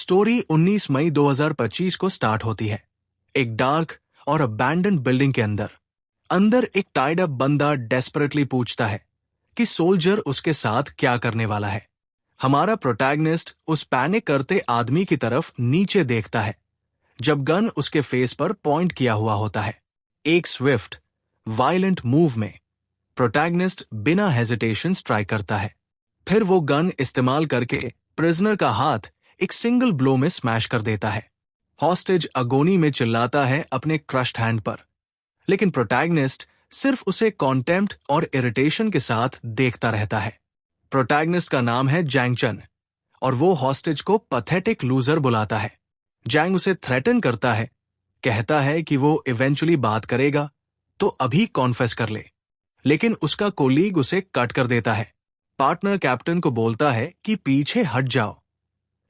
Story 19 मई 2025 को start होती है। एक डार्क और अबैंडन्ड बिल्डिंग के अंदर एक टाइड अप बंदा डेस्परेटली पूछता है कि सोल्जर उसके साथ क्या करने वाला है। हमारा प्रोटैगनिस्ट उस पैनिक करते आदमी की तरफ नीचे देखता है जब गन उसके फेस पर पॉइंट किया हुआ होता है। एक स्विफ्ट वायलेंट मूव में प्रोटैगनिस्ट बिना हेजिटेशन स्ट्राइक करता है। फिर वो गन इस्तेमाल करके प्रिजनर का हाथ एक सिंगल ब्लो में स्मैश कर देता है। हॉस्टेज अगोनी में चिल्लाता है अपने क्रश्ड हैंड पर, लेकिन प्रोटैगनिस्ट सिर्फ उसे कॉन्टेम्प्ट और इरिटेशन के साथ देखता रहता है। प्रोटैगनिस्ट का नाम है जैंग चन और वो हॉस्टेज को पैथेटिक लूजर बुलाता है। जैंग उसे थ्रेटन करता है, कहता है कि वो इवेंचुअली बात करेगा तो अभी कॉन्फेस कर ले, लेकिन उसका कोलीग उसे कट कर देता है। पार्टनर कैप्टन को बोलता है कि पीछे हट जाओ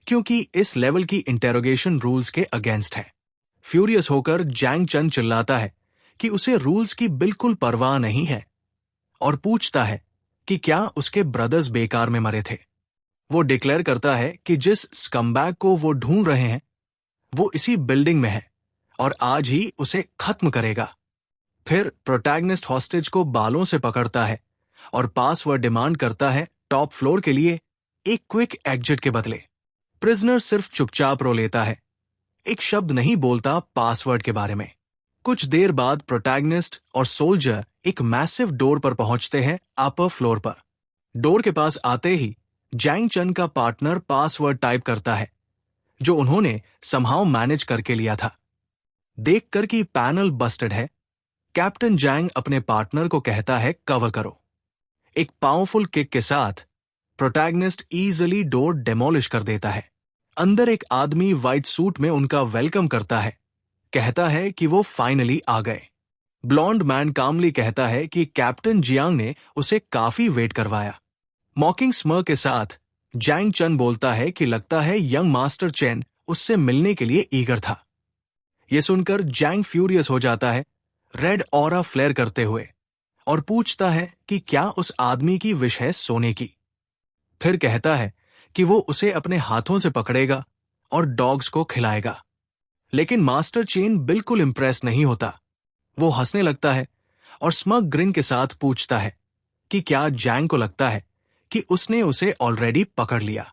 क्योंकि इस लेवल की इंटेरोगेशन रूल्स के अगेंस्ट है। फ्यूरियस होकर जैंग चन चिल्लाता है कि उसे रूल्स की बिल्कुल परवाह नहीं है और पूछता है कि क्या उसके ब्रदर्स बेकार में मरे थे। वो डिक्लेयर करता है कि जिस स्कमबैग को वो ढूंढ रहे हैं वो इसी बिल्डिंग में है और आज ही उसे खत्म करेगा। फिर प्रोटैगनिस्ट हॉस्टेज को बालों से पकड़ता है और पासवर्ड डिमांड करता है टॉप फ्लोर के लिए एक क्विक एग्जिट के बदले। प्रिजनर सिर्फ चुपचाप रो लेता है, एक शब्द नहीं बोलता पासवर्ड के बारे में। कुछ देर बाद प्रोटैगनिस्ट और सोल्जर एक मैसिव डोर पर पहुंचते हैं अपर फ्लोर पर। डोर के पास आते ही जैंग चन का पार्टनर पासवर्ड टाइप करता है जो उन्होंने समहाउ मैनेज करके लिया था। देखकर कि पैनल बस्टेड है, कैप्टन जैंग अपने पार्टनर को कहता है कवर करो। एक पावरफुल किक के साथ प्रोटैगनिस्ट इजीली डोर डेमोलिश कर देता है। अंदर एक आदमी व्हाइट सूट में उनका वेलकम करता है, कहता है कि वो फाइनली आ गए। ब्लॉन्ड मैन कामली कहता है कि कैप्टन जियांग ने उसे काफी वेट करवाया। मॉकिंग स्मर के साथ जैंग चन बोलता है कि लगता है यंग मास्टर चेन उससे मिलने के लिए ईगर था। यह सुनकर जैंग फ्यूरियस हो जाता है, रेड ऑरा फ्लेयर करते हुए, और पूछता है कि क्या उस आदमी की विश है सोने की। फिर कहता है कि वो उसे अपने हाथों से पकड़ेगा और डॉग्स को खिलाएगा। लेकिन मास्टर चेन बिल्कुल इंप्रेस नहीं होता। वो हंसने लगता है और स्मग ग्रिन के साथ पूछता है कि क्या जैंग को लगता है कि उसने उसे ऑलरेडी पकड़ लिया।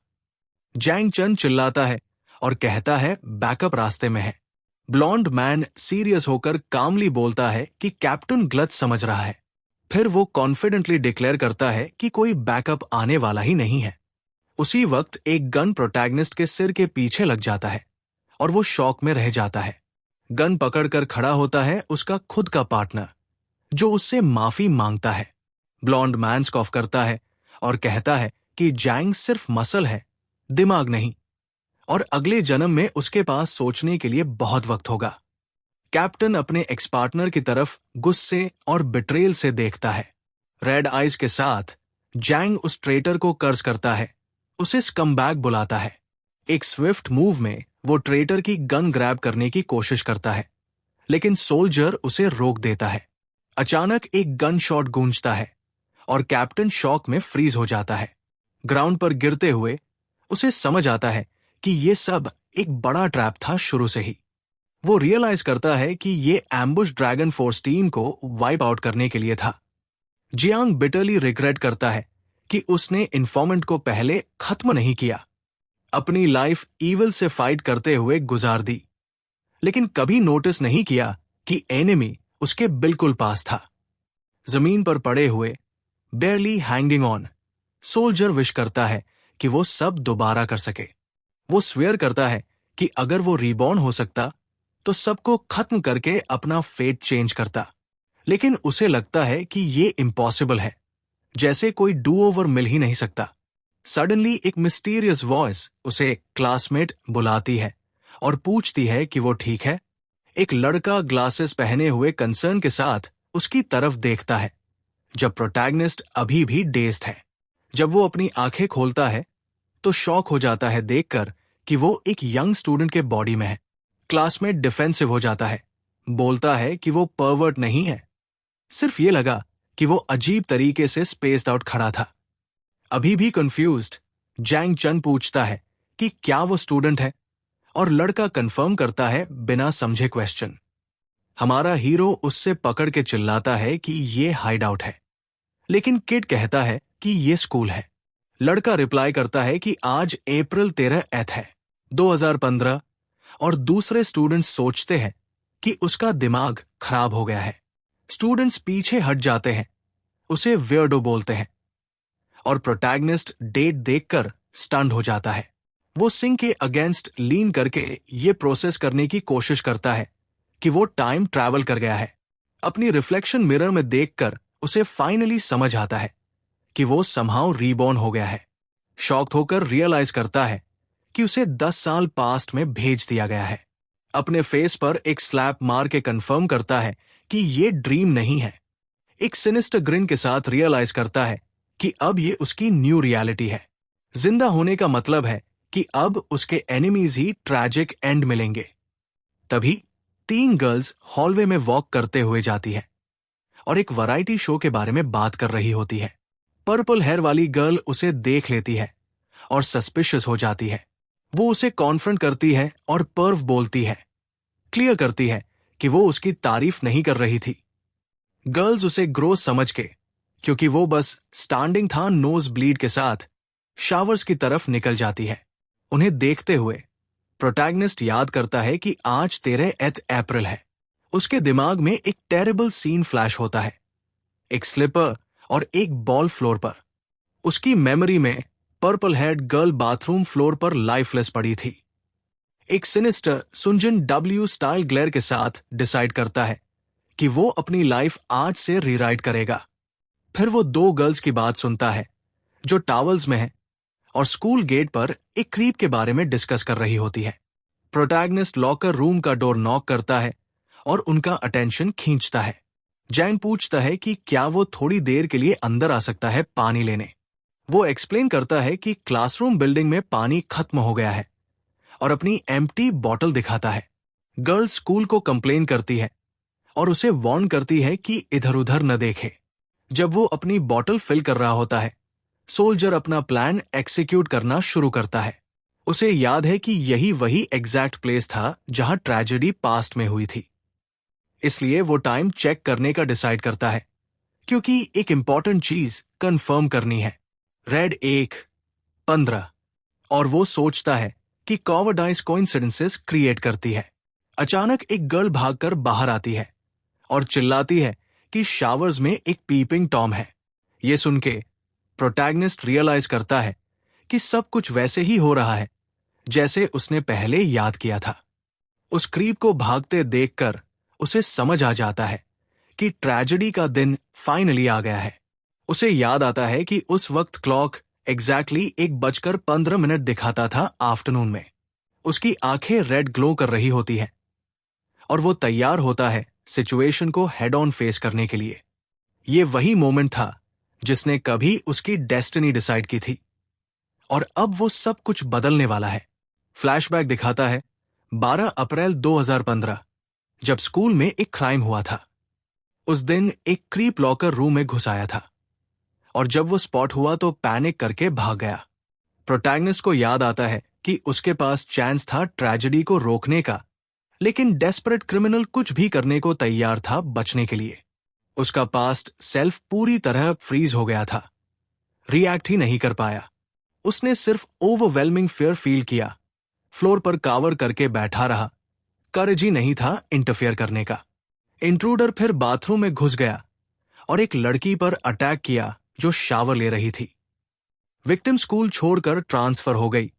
जैंग चन चिल्लाता है और कहता है बैकअप रास्ते में है। ब्लॉन्ड मैन सीरियस होकर कामली बोलता है कि कैप्टन गलत समझ रहा है। फिर वो कॉन्फिडेंटली डिक्लेयर करता है कि कोई बैकअप आने वाला ही नहीं है। उसी वक्त एक गन प्रोटैगनिस्ट के सिर के पीछे लग जाता है और वो शॉक में रह जाता है। गन पकड़कर खड़ा होता है उसका खुद का पार्टनर जो उससे माफी मांगता है। ब्लॉन्ड मैन स्कॉफ करता है और कहता है कि जैंग सिर्फ मसल है, दिमाग नहीं, और अगले जन्म में उसके पास सोचने के लिए बहुत वक्त होगा। कैप्टन अपने एक्स पार्टनर की तरफ गुस्से और बिट्रेल से देखता है। रेड आइज के साथ जैंग उस ट्रेटर को कर्ज करता है, उसे स्कमबैग बुलाता है। एक स्विफ्ट मूव में वो ट्रेटर की गन ग्रैब करने की कोशिश करता है, लेकिन सोल्जर उसे रोक देता है। अचानक एक गन शॉट गूंजता है और कैप्टन शॉक में फ्रीज हो जाता है। ग्राउंड पर गिरते हुए उसे समझ आता है कि ये सब एक बड़ा ट्रैप था शुरू से ही। वो रियलाइज करता है कि ये एम्बुश ड्रैगन फोर्स टीम को वाइप आउट करने के लिए था। जियांग बिटरली रिग्रेट करता है कि उसने इन्फॉर्मेंट को पहले खत्म नहीं किया। अपनी लाइफ ईविल से फाइट करते हुए गुजार दी, लेकिन कभी नोटिस नहीं किया कि एनिमी उसके बिल्कुल पास था। जमीन पर पड़े हुए, बेयरली हैंगिंग ऑन, सोल्जर विश करता है कि वो सब दोबारा कर सके। वो स्वेयर करता है कि अगर वो रीबॉर्न हो सकता तो सबको खत्म करके अपना फेट चेंज करता, लेकिन उसे लगता है कि ये इम्पॉसिबल है, जैसे कोई डू ओवर मिल ही नहीं सकता। सडनली एक मिस्टीरियस वॉइस उसे क्लासमेट बुलाती है और पूछती है कि वो ठीक है। एक लड़का ग्लासेस पहने हुए कंसर्न के साथ उसकी तरफ देखता है, जब प्रोटैगनिस्ट अभी भी डेज्ड है। जब वो अपनी आंखें खोलता है तो शॉक हो जाता है देखकर कि वो एक यंग स्टूडेंट के बॉडी में है। क्लासमेट डिफेंसिव हो जाता है, बोलता है कि वो परवर्ट नहीं है, सिर्फ ये लगा कि वो अजीब तरीके से स्पेस्ड आउट खड़ा था। अभी भी कंफ्यूज्ड, जैंग चन पूछता है कि क्या वो स्टूडेंट है, और लड़का कंफर्म करता है बिना समझे क्वेश्चन। हमारा हीरो उससे पकड़ के चिल्लाता है कि ये हाइड आउट है, लेकिन किड कहता है कि ये स्कूल है। लड़का रिप्लाई करता है कि आज अप्रैल 13 है 2015, और दूसरे स्टूडेंट्स सोचते हैं कि उसका दिमाग खराब हो गया है। स्टूडेंट्स पीछे हट जाते हैं, उसे वियर्डो बोलते हैं, और प्रोटैगनिस्ट डेट देखकर स्टन्ड हो जाता है। वो सिंह के अगेंस्ट लीन करके ये प्रोसेस करने की कोशिश करता है कि वो टाइम ट्रैवल कर गया है। अपनी रिफ्लेक्शन मिरर में देखकर उसे फाइनली समझ आता है कि वो समहाउ रीबॉर्न हो गया है। शॉक्ड होकर रियलाइज करता है कि उसे 10 साल पास्ट में भेज दिया गया है। अपने फेस पर एक स्लैप मार के कंफर्म करता है कि ये ड्रीम नहीं है। एक सिनिस्टर ग्रिन के साथ रियलाइज करता है कि अब ये उसकी न्यू रियलिटी है। जिंदा होने का मतलब है कि अब उसके एनिमीज ही ट्रैजिक एंड मिलेंगे। तभी 3 गर्ल्स हॉलवे में वॉक करते हुए जाती है और एक वैरायटी शो के बारे में बात कर रही होती है। पर्पल हेयर वाली गर्ल उसे देख लेती है और सस्पिशियस हो जाती है। वो उसे कॉन्फ्रंट करती है और पर्व बोलती है, क्लियर करती है कि वो उसकी तारीफ नहीं कर रही थी। गर्ल्स उसे ग्रोस समझ के, क्योंकि वो बस स्टैंडिंग था नोज ब्लीड के साथ, शावर्स की तरफ निकल जाती है। उन्हें देखते हुए प्रोटैगनिस्ट याद करता है कि आज 13 अप्रैल है। उसके दिमाग में एक टेरिबल सीन फ्लैश होता है, एक स्लिपर और एक बॉल फ्लोर पर। उसकी मेमोरी में purple head girl bathroom floor पर लाइफलेस पड़ी थी। एक सिनिस्टर सुंजन डब्ल्यू स्टाइल ग्लेयर के साथ डिसाइड करता है कि वो अपनी लाइफ आज से रीराइट करेगा। फिर वो 2 गर्ल्स की बात सुनता है जो टॉवल्स में है और स्कूल गेट पर एक क्रीप के बारे में डिस्कस कर रही होती है। प्रोटैगनिस्ट लॉकर रूम का डोर नॉक करता है और उनका अटेंशन खींचता है। जैन पूछता है कि क्या वो थोड़ी देर के लिए अंदर आ सकता है पानी लेने। वो एक्सप्लेन करता है कि क्लासरूम बिल्डिंग में पानी खत्म हो गया है और अपनी एम्प्टी बॉटल दिखाता है। गर्ल स्कूल को कंप्लेन करती है और उसे वार्न करती है कि इधर उधर न देखे। जब वो अपनी बॉटल फिल कर रहा होता है, सोल्जर अपना प्लान एक्सिक्यूट करना शुरू करता है। उसे याद है कि यही वही एग्जैक्ट प्लेस था जहां ट्रेजेडी पास्ट में हुई थी। इसलिए वो टाइम चेक करने का डिसाइड करता है, क्योंकि एक इंपॉर्टेंट चीज कंफर्म करनी है। रेड 1:15, और वो सोचता है कि कॉवर्डाइज कोइंसिडेंसेस क्रिएट करती है। अचानक एक गर्ल भागकर बाहर आती है और चिल्लाती है कि शावर्स में एक पीपिंग टॉम है। ये सुन के प्रोटैगनिस्ट रियलाइज करता है कि सब कुछ वैसे ही हो रहा है जैसे उसने पहले याद किया था। उस क्रीप को भागते देखकर उसे समझ आ जाता है कि ट्रेजेडी का दिन फाइनली आ गया है। उसे याद आता है कि उस वक्त क्लॉक एग्जैक्टली 1:15 दिखाता था आफ्टरनून में। उसकी आंखें रेड ग्लो कर रही होती हैं और वो तैयार होता है सिचुएशन को हेड ऑन फेस करने के लिए। ये वही मोमेंट था जिसने कभी उसकी डेस्टिनी डिसाइड की थी, और अब वो सब कुछ बदलने वाला है। फ्लैशबैक दिखाता है 12 अप्रैल 2015, जब स्कूल में एक क्राइम हुआ था। उस दिन एक क्रीप लॉकर रूम में घुस आया था और जब वो स्पॉट हुआ तो पैनिक करके भाग गया। प्रोटैगनिस्ट को याद आता है कि उसके पास चांस था ट्रेजेडी को रोकने का, लेकिन डेस्परेट क्रिमिनल कुछ भी करने को तैयार था बचने के लिए। उसका पास्ट सेल्फ पूरी तरह फ्रीज हो गया था, रिएक्ट ही नहीं कर पाया। उसने सिर्फ ओवरवेलमिंग फियर फील किया, फ्लोर पर कावर करके बैठा रहा। करेज ही नहीं था इंटरफेयर करने का। इंट्रूडर फिर बाथरूम में घुस गया और एक लड़की पर अटैक किया जो शावर ले रही थी। विक्टिम स्कूल छोड़कर ट्रांसफर हो गई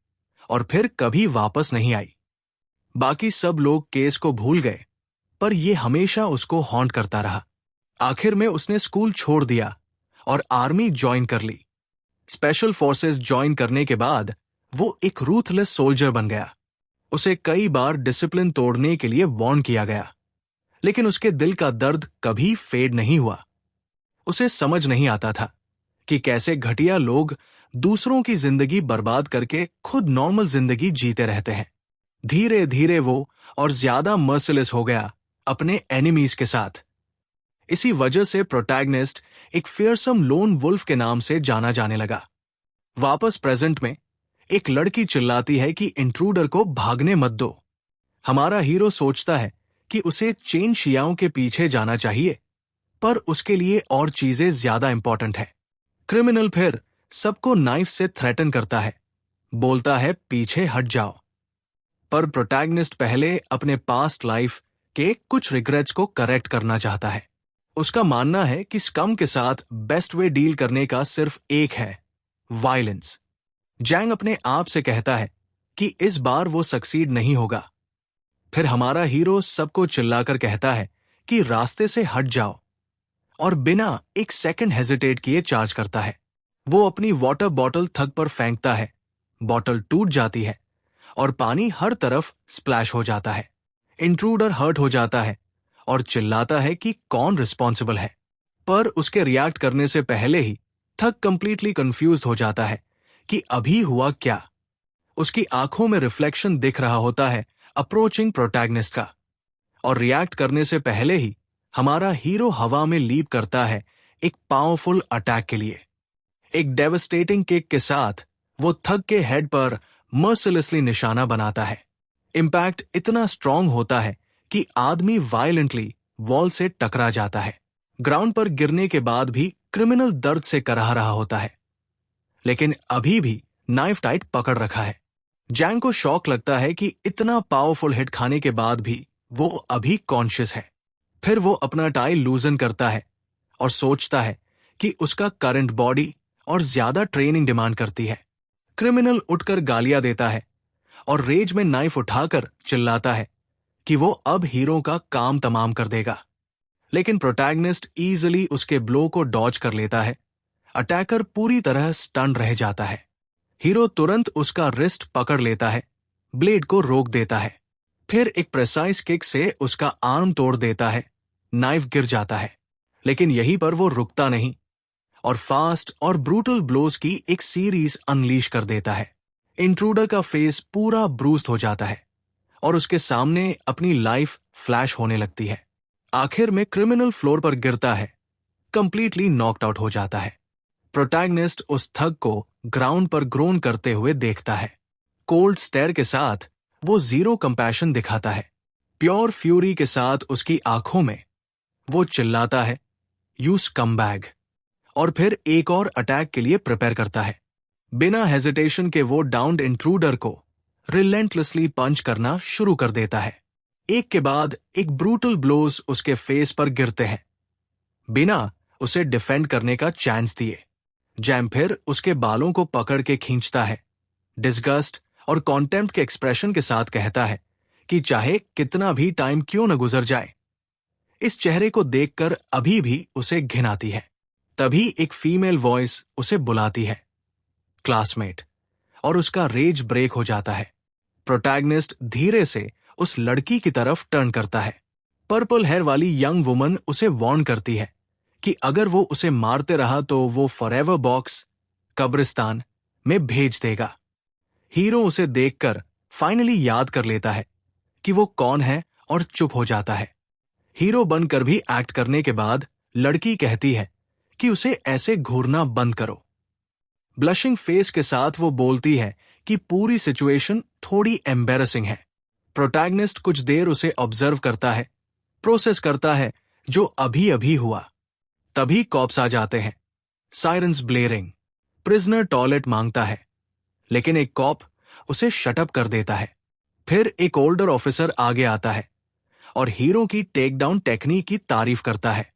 और फिर कभी वापस नहीं आई। बाकी सब लोग केस को भूल गए, पर यह हमेशा उसको हॉन्ट करता रहा। आखिर में उसने स्कूल छोड़ दिया और आर्मी ज्वाइन कर ली। स्पेशल फोर्सेस ज्वाइन करने के बाद वो एक रूथलेस सोल्जर बन गया। उसे कई बार डिसिप्लिन तोड़ने के लिए वार्न किया गया, लेकिन उसके दिल का दर्द कभी फेड नहीं हुआ। उसे समझ नहीं आता था कि कैसे घटिया लोग दूसरों की जिंदगी बर्बाद करके खुद नॉर्मल जिंदगी जीते रहते हैं। धीरे धीरे वो और ज्यादा मर्सिलेस हो गया अपने एनिमीज के साथ। इसी वजह से प्रोटैगनिस्ट एक फियरसम लोन वुल्फ के नाम से जाना जाने लगा। वापस प्रेजेंट में एक लड़की चिल्लाती है कि इंट्रूडर को भागने मत दो। हमारा हीरो सोचता है कि उसे चेन शियाओं के पीछे जाना चाहिए, पर उसके लिए और चीजें ज्यादा इंपॉर्टेंट है। क्रिमिनल फिर सबको नाइफ से थ्रेटन करता है, बोलता है पीछे हट जाओ। पर प्रोटैगनिस्ट पहले अपने पास्ट लाइफ के कुछ रिग्रेट्स को करेक्ट करना चाहता है। उसका मानना है कि स्कम के साथ बेस्ट वे डील करने का सिर्फ एक है, वायलेंस। जैंग अपने आप से कहता है कि इस बार वो सक्सीड नहीं होगा। फिर हमारा हीरो सबको चिल्लाकर कहता है कि रास्ते से हट जाओ, और बिना एक सेकंड हेजिटेट किए चार्ज करता है। वो अपनी वाटर बॉटल थग पर फेंकता है, बॉटल टूट जाती है और पानी हर तरफ स्प्लैश हो जाता है। इंट्रूडर हर्ट हो जाता है और चिल्लाता है कि कौन रिस्पॉन्सिबल है, पर उसके रिएक्ट करने से पहले ही थग कंप्लीटली कंफ्यूज्ड हो जाता है कि अभी हुआ क्या। उसकी आंखों में रिफ्लेक्शन दिख रहा होता है अप्रोचिंग प्रोटैगनिस्ट का, और रिएक्ट करने से पहले ही हमारा हीरो हवा में लीप करता है एक पावरफुल अटैक के लिए। एक डेवस्टेटिंग किक के साथ वो थग के हेड पर मर्सिलेसली निशाना बनाता है। इंपैक्ट इतना स्ट्रांग होता है कि आदमी वायलेंटली वॉल से टकरा जाता है। ग्राउंड पर गिरने के बाद भी क्रिमिनल दर्द से कराह रहा होता है, लेकिन अभी भी नाइफ टाइट पकड़ रखा है। जैंग को शॉक लगता है कि इतना पावरफुल हिट खाने के बाद भी वो अभी कॉन्शियस है। फिर वो अपना टाई लूजन करता है और सोचता है कि उसका करंट बॉडी और ज्यादा ट्रेनिंग डिमांड करती है। क्रिमिनल उठकर गालियां देता है और रेज में नाइफ उठाकर चिल्लाता है कि वो अब हीरो का काम तमाम कर देगा, लेकिन प्रोटैगनिस्ट इजीली उसके ब्लो को डॉज कर लेता है। अटैकर पूरी तरह स्टन रह जाता है। हीरो तुरंत उसका रिस्ट पकड़ लेता है, ब्लेड को रोक देता है, फिर एक प्रेसाइज किक से उसका आर्म तोड़ देता है। नाइफ गिर जाता है, लेकिन यहीं पर वो रुकता नहीं और फास्ट और ब्रूटल ब्लोज की एक सीरीज अनलीश कर देता है। इंट्रूडर का फेस पूरा ब्रूस्ड हो जाता है और उसके सामने अपनी लाइफ फ्लैश होने लगती है। आखिर में क्रिमिनल फ्लोर पर गिरता है, कंप्लीटली नॉकड आउट हो जाता है। प्रोटैगनिस्ट उस थग को ग्राउंड पर ग्रोन करते हुए देखता है। कोल्ड स्टेयर के साथ वो जीरो कंपैशन दिखाता है। प्योर फ्यूरी के साथ उसकी आंखों में वो चिल्लाता है, यू स्कमबैग, और फिर एक और अटैक के लिए प्रिपेयर करता है। बिना हेजिटेशन के वो डाउन्ड इंट्रूडर को रिलेंटलेसली पंच करना शुरू कर देता है। एक के बाद एक ब्रूटल ब्लोज उसके फेस पर गिरते हैं, बिना उसे डिफेंड करने का चांस दिए। जैम फिर उसके बालों को पकड़ के खींचता है, डिस्गस्ट और कॉन्टेम्प्ट के एक्सप्रेशन के साथ कहता है कि चाहे कितना भी टाइम क्यों न गुजर जाए, इस चेहरे को देखकर अभी भी उसे घिन आती है। तभी एक फीमेल वॉइस उसे बुलाती है, क्लासमेट, और उसका रेज ब्रेक हो जाता है। प्रोटैगनिस्ट धीरे से उस लड़की की तरफ टर्न करता है। पर्पल हेयर वाली यंग वुमन उसे वार्न करती है कि अगर वो उसे मारते रहा तो वो फॉरएवर बॉक्स कब्रिस्तान में भेज देगा। हीरो उसे देखकर फाइनली याद कर लेता है कि वो कौन है और चुप हो जाता है। हीरो बनकर भी एक्ट करने के बाद लड़की कहती है कि उसे ऐसे घूरना बंद करो। ब्लशिंग फेस के साथ वो बोलती है कि पूरी सिचुएशन थोड़ी एम्बैरेसिंग है। प्रोटैगनिस्ट कुछ देर उसे ऑब्जर्व करता है, प्रोसेस करता है जो अभी अभी हुआ। तभी कॉप्स आ जाते हैं, सायरन्स ब्लेयरिंग। प्रिजनर टॉयलेट मांगता है, लेकिन एक कॉप उसे शटअप कर देता है। फिर एक ओल्डर ऑफिसर आगे आता है और हीरो की टेक डाउन टेक्निक की तारीफ करता है।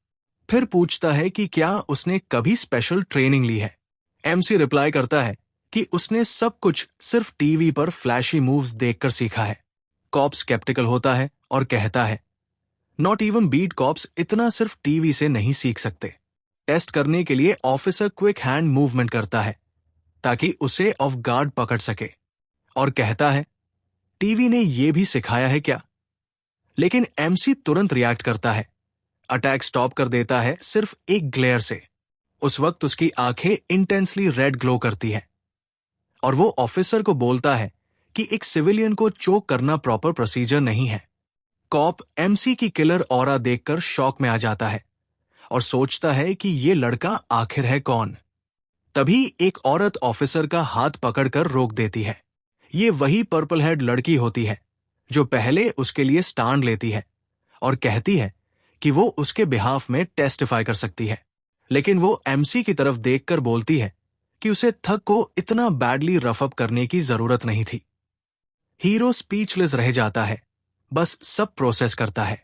फिर पूछता है कि क्या उसने कभी स्पेशल ट्रेनिंग ली है। एमसी रिप्लाई करता है कि उसने सब कुछ सिर्फ टीवी पर फ्लैशी मूव्स देखकर सीखा है। कॉप स्केप्टिकल होता है और कहता है, नॉट इवन बीट कॉप्स इतना सिर्फ टीवी से नहीं सीख सकते। टेस्ट करने के लिए ऑफिसर क्विक हैंड मूवमेंट करता है ताकि उसे ऑफ गार्ड पकड़ सके, और कहता है, टीवी ने यह भी सिखाया है क्या? लेकिन एमसी तुरंत रिएक्ट करता है, अटैक स्टॉप कर देता है सिर्फ एक ग्लेयर से। उस वक्त उसकी आंखें इंटेंसली रेड ग्लो करती है और वो ऑफिसर को बोलता है कि एक सिविलियन को चोक करना प्रॉपर प्रोसीजर नहीं है। कॉप एमसी की किलर ऑरा देखकर शॉक में आ जाता है और सोचता है कि ये लड़का आखिर है कौन। तभी एक औरत ऑफिसर का हाथ पकड़कर रोक देती है। ये वही पर्पल हेड लड़की होती है जो पहले उसके लिए स्टैंड लेती है और कहती है कि वो उसके बिहाफ में टेस्टिफाई कर सकती है। लेकिन वो एमसी की तरफ देखकर बोलती है कि उसे थक को इतना बैडली रफ अप करने की जरूरत नहीं थी। हीरो स्पीचलेस रह जाता है, बस सब प्रोसेस करता है।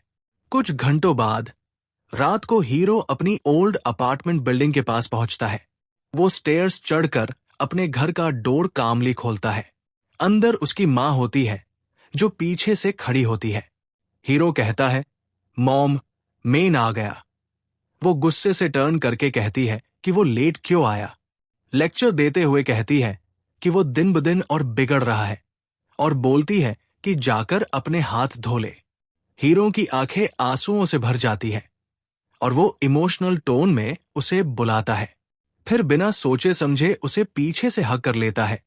कुछ घंटों बाद रात को हीरो अपनी ओल्ड अपार्टमेंट बिल्डिंग के पास पहुंचता है। वो स्टेयर्स चढ़कर अपने घर का डोर कामली खोलता है। अंदर उसकी मां होती है जो पीछे से खड़ी होती है। हीरो कहता है, मॉम, मेन आ गया। वो गुस्से से टर्न करके कहती है कि वो लेट क्यों आया। लेक्चर देते हुए कहती है कि वो दिन ब दिन और बिगड़ रहा है और बोलती है कि जाकर अपने हाथ धो ले। हीरो की आंखें आंसुओं से भर जाती है और वो इमोशनल टोन में उसे बुलाता है। फिर बिना सोचे समझे उसे पीछे से हक कर लेता है।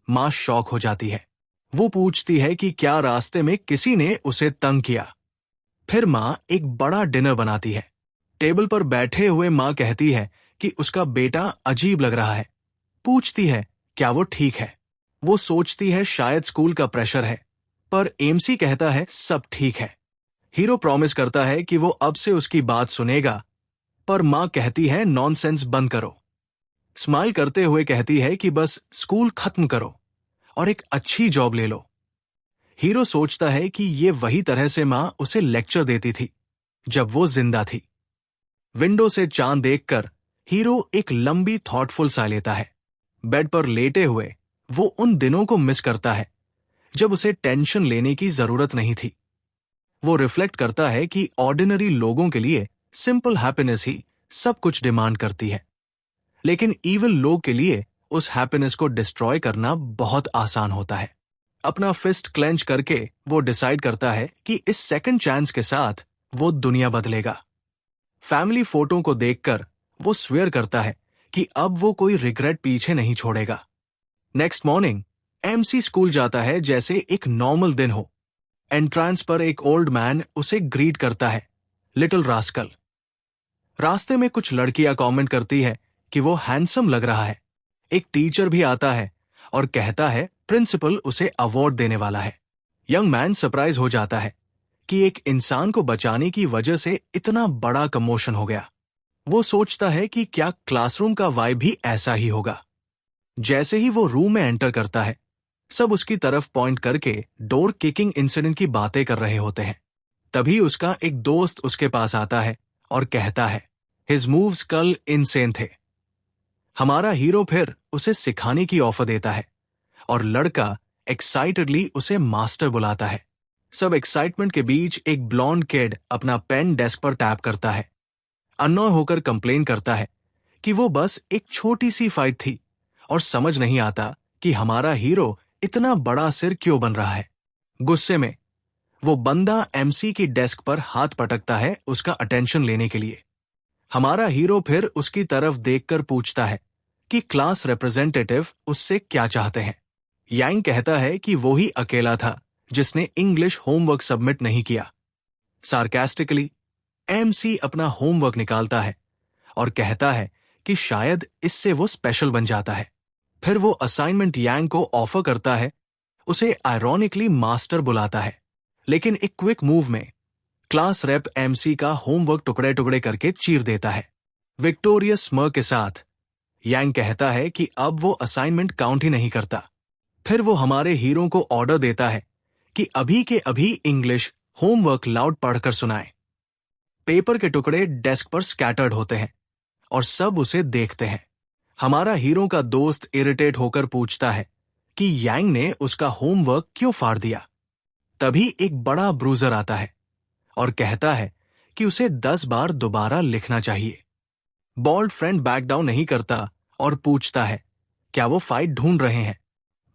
मां शॉक हो जाती है। वो पूछती है कि क्या रास्ते में किसी ने उसे तंग किया। फिर मां एक बड़ा डिनर बनाती है। टेबल पर बैठे हुए मां कहती है कि उसका बेटा अजीब लग रहा है। पूछती है क्या वो ठीक है। वो सोचती है शायद स्कूल का प्रेशर है, पर एमसी कहता है सब ठीक है। हीरो प्रॉमिस करता है कि वो अब से उसकी बात सुनेगा, पर मां कहती है नॉनसेंस बंद करो। स्माइल करते हुए कहती है कि बस स्कूल खत्म करो और एक अच्छी जॉब ले लो। हीरो सोचता है कि ये वही तरह से मां उसे लेक्चर देती थी जब वो जिंदा थी। विंडो से चांद देखकर हीरो एक लंबी थॉटफुल सा लेता है। बेड पर लेटे हुए वो उन दिनों को मिस करता है जब उसे टेंशन लेने की जरूरत नहीं थी। वो रिफ्लेक्ट करता है कि ऑर्डिनरी लोगों के लिए सिंपल हैप्पीनेस ही सब कुछ डिमांड करती है, लेकिन इविल लोग के लिए उस हैप्पीनेस को डिस्ट्रॉय करना बहुत आसान होता है। अपना फिस्ट क्लेंच करके वो डिसाइड करता है कि इस सेकंड चांस के साथ वो दुनिया बदलेगा। फैमिली फोटो को देखकर वो स्वेयर करता है कि अब वो कोई रिग्रेट पीछे नहीं छोड़ेगा। नेक्स्ट मॉर्निंग एमसी स्कूल जाता है जैसे एक नॉर्मल दिन हो। एंट्रेंस पर एक ओल्ड मैन उसे ग्रीट करता है, लिटिल रास्कल। रास्ते में कुछ लड़कियां कमेंट करती है कि वो हैंडसम लग रहा है। एक टीचर भी आता है और कहता है प्रिंसिपल उसे अवार्ड देने वाला है। यंग मैन सरप्राइज हो जाता है कि एक इंसान को बचाने की वजह से इतना बड़ा कमोशन हो गया। वो सोचता है कि क्या क्लासरूम का वाइब भी ऐसा ही होगा। जैसे ही वो रूम में एंटर करता है, सब उसकी तरफ पॉइंट करके डोर किकिंग इंसिडेंट की बातें कर रहे होते हैं। तभी उसका एक दोस्त उसके पास आता है और कहता है हिज मूव्स कल इनसेन थे। हमारा हीरो फिर उसे सिखाने की ऑफर देता है और लड़का एक्साइटेडली उसे मास्टर बुलाता है। सब एक्साइटमेंट के बीच एक ब्लॉन्ड किड अपना पेन डेस्क पर टैप करता है। अननॉय होकर कंप्लेन करता है कि वो बस एक छोटी सी फाइट थी और समझ नहीं आता कि हमारा हीरो इतना बड़ा सिर क्यों बन रहा है। गुस्से में वो बंदा एमसी की डेस्क पर हाथ पटकता है उसका अटेंशन लेने के लिए। हमारा हीरो फिर उसकी तरफ देखकर पूछता है कि क्लास रिप्रेजेंटेटिव उससे क्या चाहते हैं। यांग कहता है कि वो ही अकेला था जिसने इंग्लिश होमवर्क सबमिट नहीं किया। सार्कास्टिकली एमसी अपना होमवर्क निकालता है और कहता है कि शायद इससे वो स्पेशल बन जाता है। फिर वो असाइनमेंट यांग को ऑफर करता है। उसे आयरॉनिकली मास्टर बुलाता है, लेकिन एक क्विक मूव में क्लास रेप एमसी का होमवर्क टुकड़े टुकड़े करके चीर देता है। विक्टोरियस स्मर्क के साथ यांग कहता है कि अब वो असाइनमेंट काउंट ही नहीं करता। फिर वो हमारे हीरो को ऑर्डर देता है कि अभी के अभी इंग्लिश होमवर्क लाउड पढ़कर सुनाए। पेपर के टुकड़े डेस्क पर स्कैटर्ड होते हैं और सब उसे देखते हैं। हमारा हीरो का दोस्त इरिटेट होकर पूछता है कि यांग ने उसका होमवर्क क्यों फाड़ दिया। तभी एक बड़ा ब्रूजर आता है और कहता है कि उसे 10 बार दोबारा लिखना चाहिए। बॉल्ड फ्रेंड बैक डाउन नहीं करता और पूछता है क्या वो फाइट ढूंढ रहे हैं।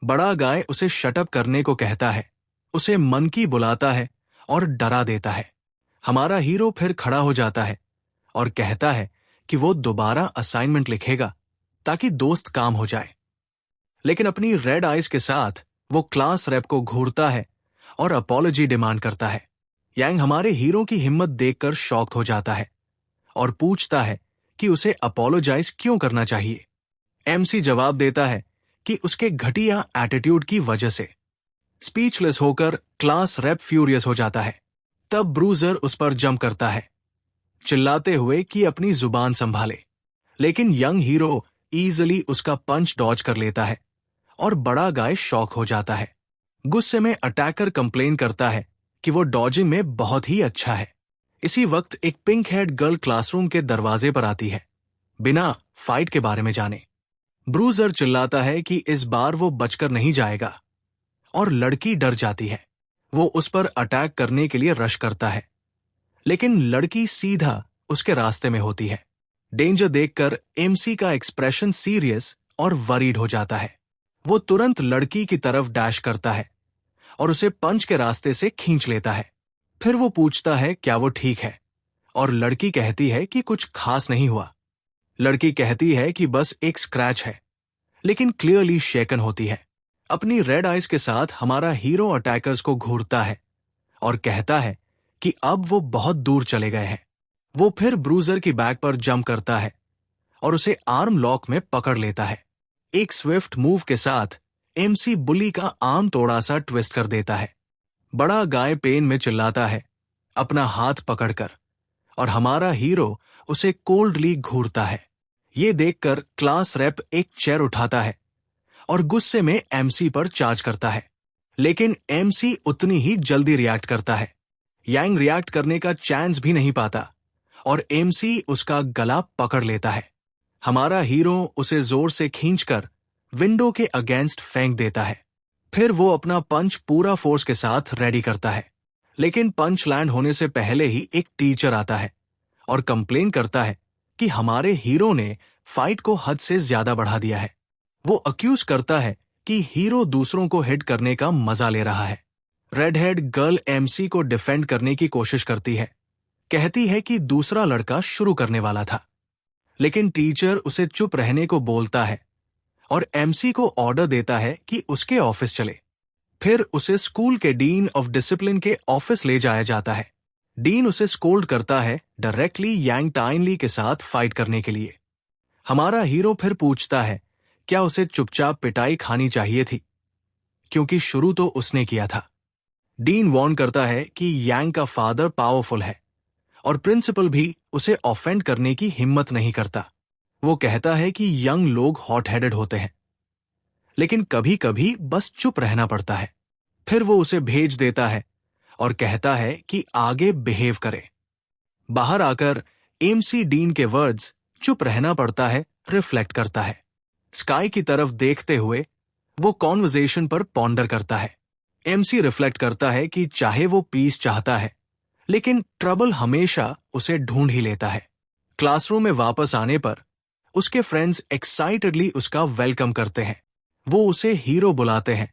बड़ा गाय उसे शटअप करने को कहता है, उसे मन की बुलाता है और डरा देता है। हमारा हीरो फिर खड़ा हो जाता है और कहता है कि वो दोबारा असाइनमेंट लिखेगा ताकि दोस्त काम हो जाए। लेकिन अपनी रेड आइज के साथ वो क्लास रेप को घूरता है और अपॉलॉजी डिमांड करता है। यांग हमारे हीरो की हिम्मत देखकर शॉक्ड हो जाता है और पूछता है कि उसे अपॉलोजाइज क्यों करना चाहिए। एमसी जवाब देता है कि उसके घटिया एटीट्यूड की वजह से। स्पीचलेस होकर क्लास रेप फ्यूरियस हो जाता है। तब ब्रूजर उस पर जंप करता है, चिल्लाते हुए कि अपनी जुबान संभाले। लेकिन यंग हीरो इजीली उसका पंच डॉज कर लेता है और बड़ा गाय शॉक हो जाता है। गुस्से में अटैकर कंप्लेन करता है कि वो डॉजिंग में बहुत ही अच्छा है। इसी वक्त एक पिंक हेड गर्ल क्लासरूम के दरवाजे पर आती है, बिना फाइट के बारे में जाने। ब्रूजर चिल्लाता है कि इस बार वो बचकर नहीं जाएगा और लड़की डर जाती है। वो उस पर अटैक करने के लिए रश करता है, लेकिन लड़की सीधा उसके रास्ते में होती है। डेंजर देखकर एमसी का एक्सप्रेशन सीरियस और वरीड हो जाता है। वो तुरंत लड़की की तरफ डैश करता है और उसे पंच के रास्ते से खींच लेता है। फिर वो पूछता है क्या वो ठीक है, और लड़की कहती है कि कुछ खास नहीं हुआ। लड़की कहती है कि बस एक स्क्रैच है, लेकिन क्लियरली शेकन होती है। अपनी रेड आइज के साथ हमारा हीरो अटैकर्स को घूरता है और कहता है कि अब वो बहुत दूर चले गए हैं। वो फिर ब्रूजर की बैक पर जंप करता है और उसे आर्म लॉक में पकड़ लेता है। एक स्विफ्ट मूव के साथ एमसी बुली का आर्म थोड़ा सा ट्विस्ट कर देता है। बड़ा गाय पेन में चिल्लाता है, अपना हाथ पकड़कर, और हमारा हीरो उसे कोल्डली घूरता है। ये देखकर क्लास रेप एक चेयर उठाता है और गुस्से में एमसी पर चार्ज करता है, लेकिन एमसी उतनी ही जल्दी रिएक्ट करता है। यांग रिएक्ट करने का चांस भी नहीं पाता और एमसी उसका गला पकड़ लेता है। हमारा हीरो उसे जोर से खींचकर विंडो के अगेंस्ट फेंक देता है। फिर वो अपना पंच पूरा फोर्स के साथ रेडी करता है, लेकिन पंच लैंड होने से पहले ही एक टीचर आता है और कंप्लेन करता है कि हमारे हीरो ने फाइट को हद से ज्यादा बढ़ा दिया है। वो अक्यूज करता है कि हीरो दूसरों को हिट करने का मजा ले रहा है। रेड हेड गर्ल एमसी को डिफेंड करने की कोशिश करती है, कहती है कि दूसरा लड़का शुरू करने वाला था, लेकिन टीचर उसे चुप रहने को बोलता है और एमसी को ऑर्डर देता है कि उसके ऑफिस चले। फिर उसे स्कूल के डीन ऑफ डिसिप्लिन के ऑफिस ले जाया जाता है। डीन उसे स्कोल्ड करता है डायरेक्टली यांग टाइनली के साथ फाइट करने के लिए। हमारा हीरो फिर पूछता है क्या उसे चुपचाप पिटाई खानी चाहिए थी, क्योंकि शुरू तो उसने किया था। डीन वार्न करता है कि यांग का फादर पावरफुल है और प्रिंसिपल भी उसे ऑफेंड करने की हिम्मत नहीं करता। वो कहता है कि यंग लोग हॉट हेडेड होते हैं, लेकिन कभी कभी बस चुप रहना पड़ता है। फिर वो उसे भेज देता है और कहता है कि आगे बिहेव करे। बाहर आकर एमसी डीन के वर्ड्स चुप रहना पड़ता है रिफ्लेक्ट करता है। स्काई की तरफ देखते हुए वो कॉन्वर्जेशन पर पॉन्डर करता है। एमसी रिफ्लेक्ट करता है कि चाहे वो पीस चाहता है, लेकिन ट्रबल हमेशा उसे ढूंढ ही लेता है। क्लासरूम में वापस आने पर उसके फ्रेंड्स एक्साइटेडली उसका वेलकम करते हैं। वो उसे हीरो बुलाते हैं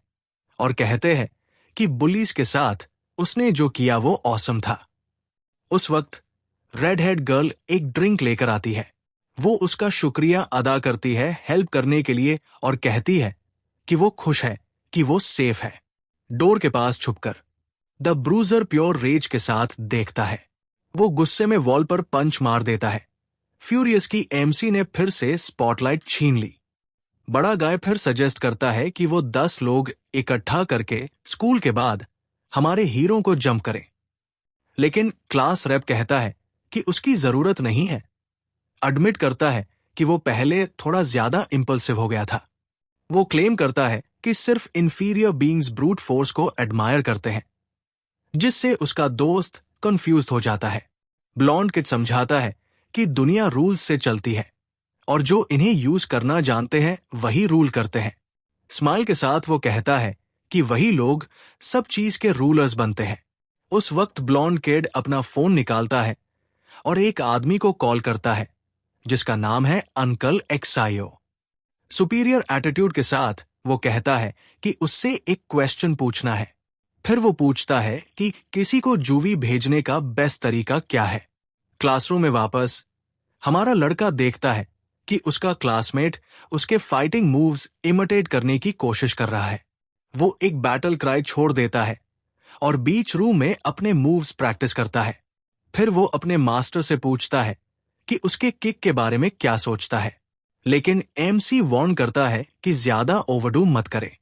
और कहते हैं कि बुलीज के साथ उसने जो किया वो ऑसम था। उस वक्त रेड हेड गर्ल एक ड्रिंक लेकर आती है। वो उसका शुक्रिया अदा करती है हेल्प करने के लिए और कहती है कि वो खुश है कि वो सेफ है। डोर के पास छुपकर द ब्रूजर प्योर रेज के साथ देखता है। वो गुस्से में वॉल पर पंच मार देता है। फ्यूरियस की एमसी ने फिर से स्पॉटलाइट छीन ली। बड़ा गाय फिर सजेस्ट करता है कि वो 10 लोग इकट्ठा करके स्कूल के बाद हमारे हीरो को जंप करें, लेकिन क्लास रेप कहता है कि उसकी जरूरत नहीं है। एडमिट करता है कि वो पहले थोड़ा ज्यादा इंपल्सिव हो गया था। वो क्लेम करता है कि सिर्फ इंफीरियर बीइंग्स ब्रूट फोर्स को एडमायर करते हैं, जिससे उसका दोस्त कंफ्यूज हो जाता है। ब्लॉन्ड किड समझाता है कि दुनिया रूल्स से चलती है और जो इन्हें यूज करना जानते हैं वही रूल करते हैं। स्माइल के साथ वो कहता है कि वही लोग सब चीज के रूलर्स बनते हैं। उस वक्त ब्लॉन्ड किड अपना फोन निकालता है और एक आदमी को कॉल करता है जिसका नाम है अंकल एक्सायो। सुपीरियर एटीट्यूड के साथ वो कहता है कि उससे एक क्वेश्चन पूछना है। फिर वो पूछता है कि किसी को जूवी भेजने का बेस्ट तरीका क्या है। क्लासरूम में वापस हमारा लड़का देखता है कि उसका क्लासमेट उसके फाइटिंग मूव्स इमिटेट करने की कोशिश कर रहा है। वो एक बैटल क्राई छोड़ देता है और बीच रूम में अपने मूव्स प्रैक्टिस करता है। फिर वो अपने मास्टर से पूछता है कि उसके किक के बारे में क्या सोचता है। लेकिन एमसी वार्न करता है कि ज्यादा ओवरडू मत करे।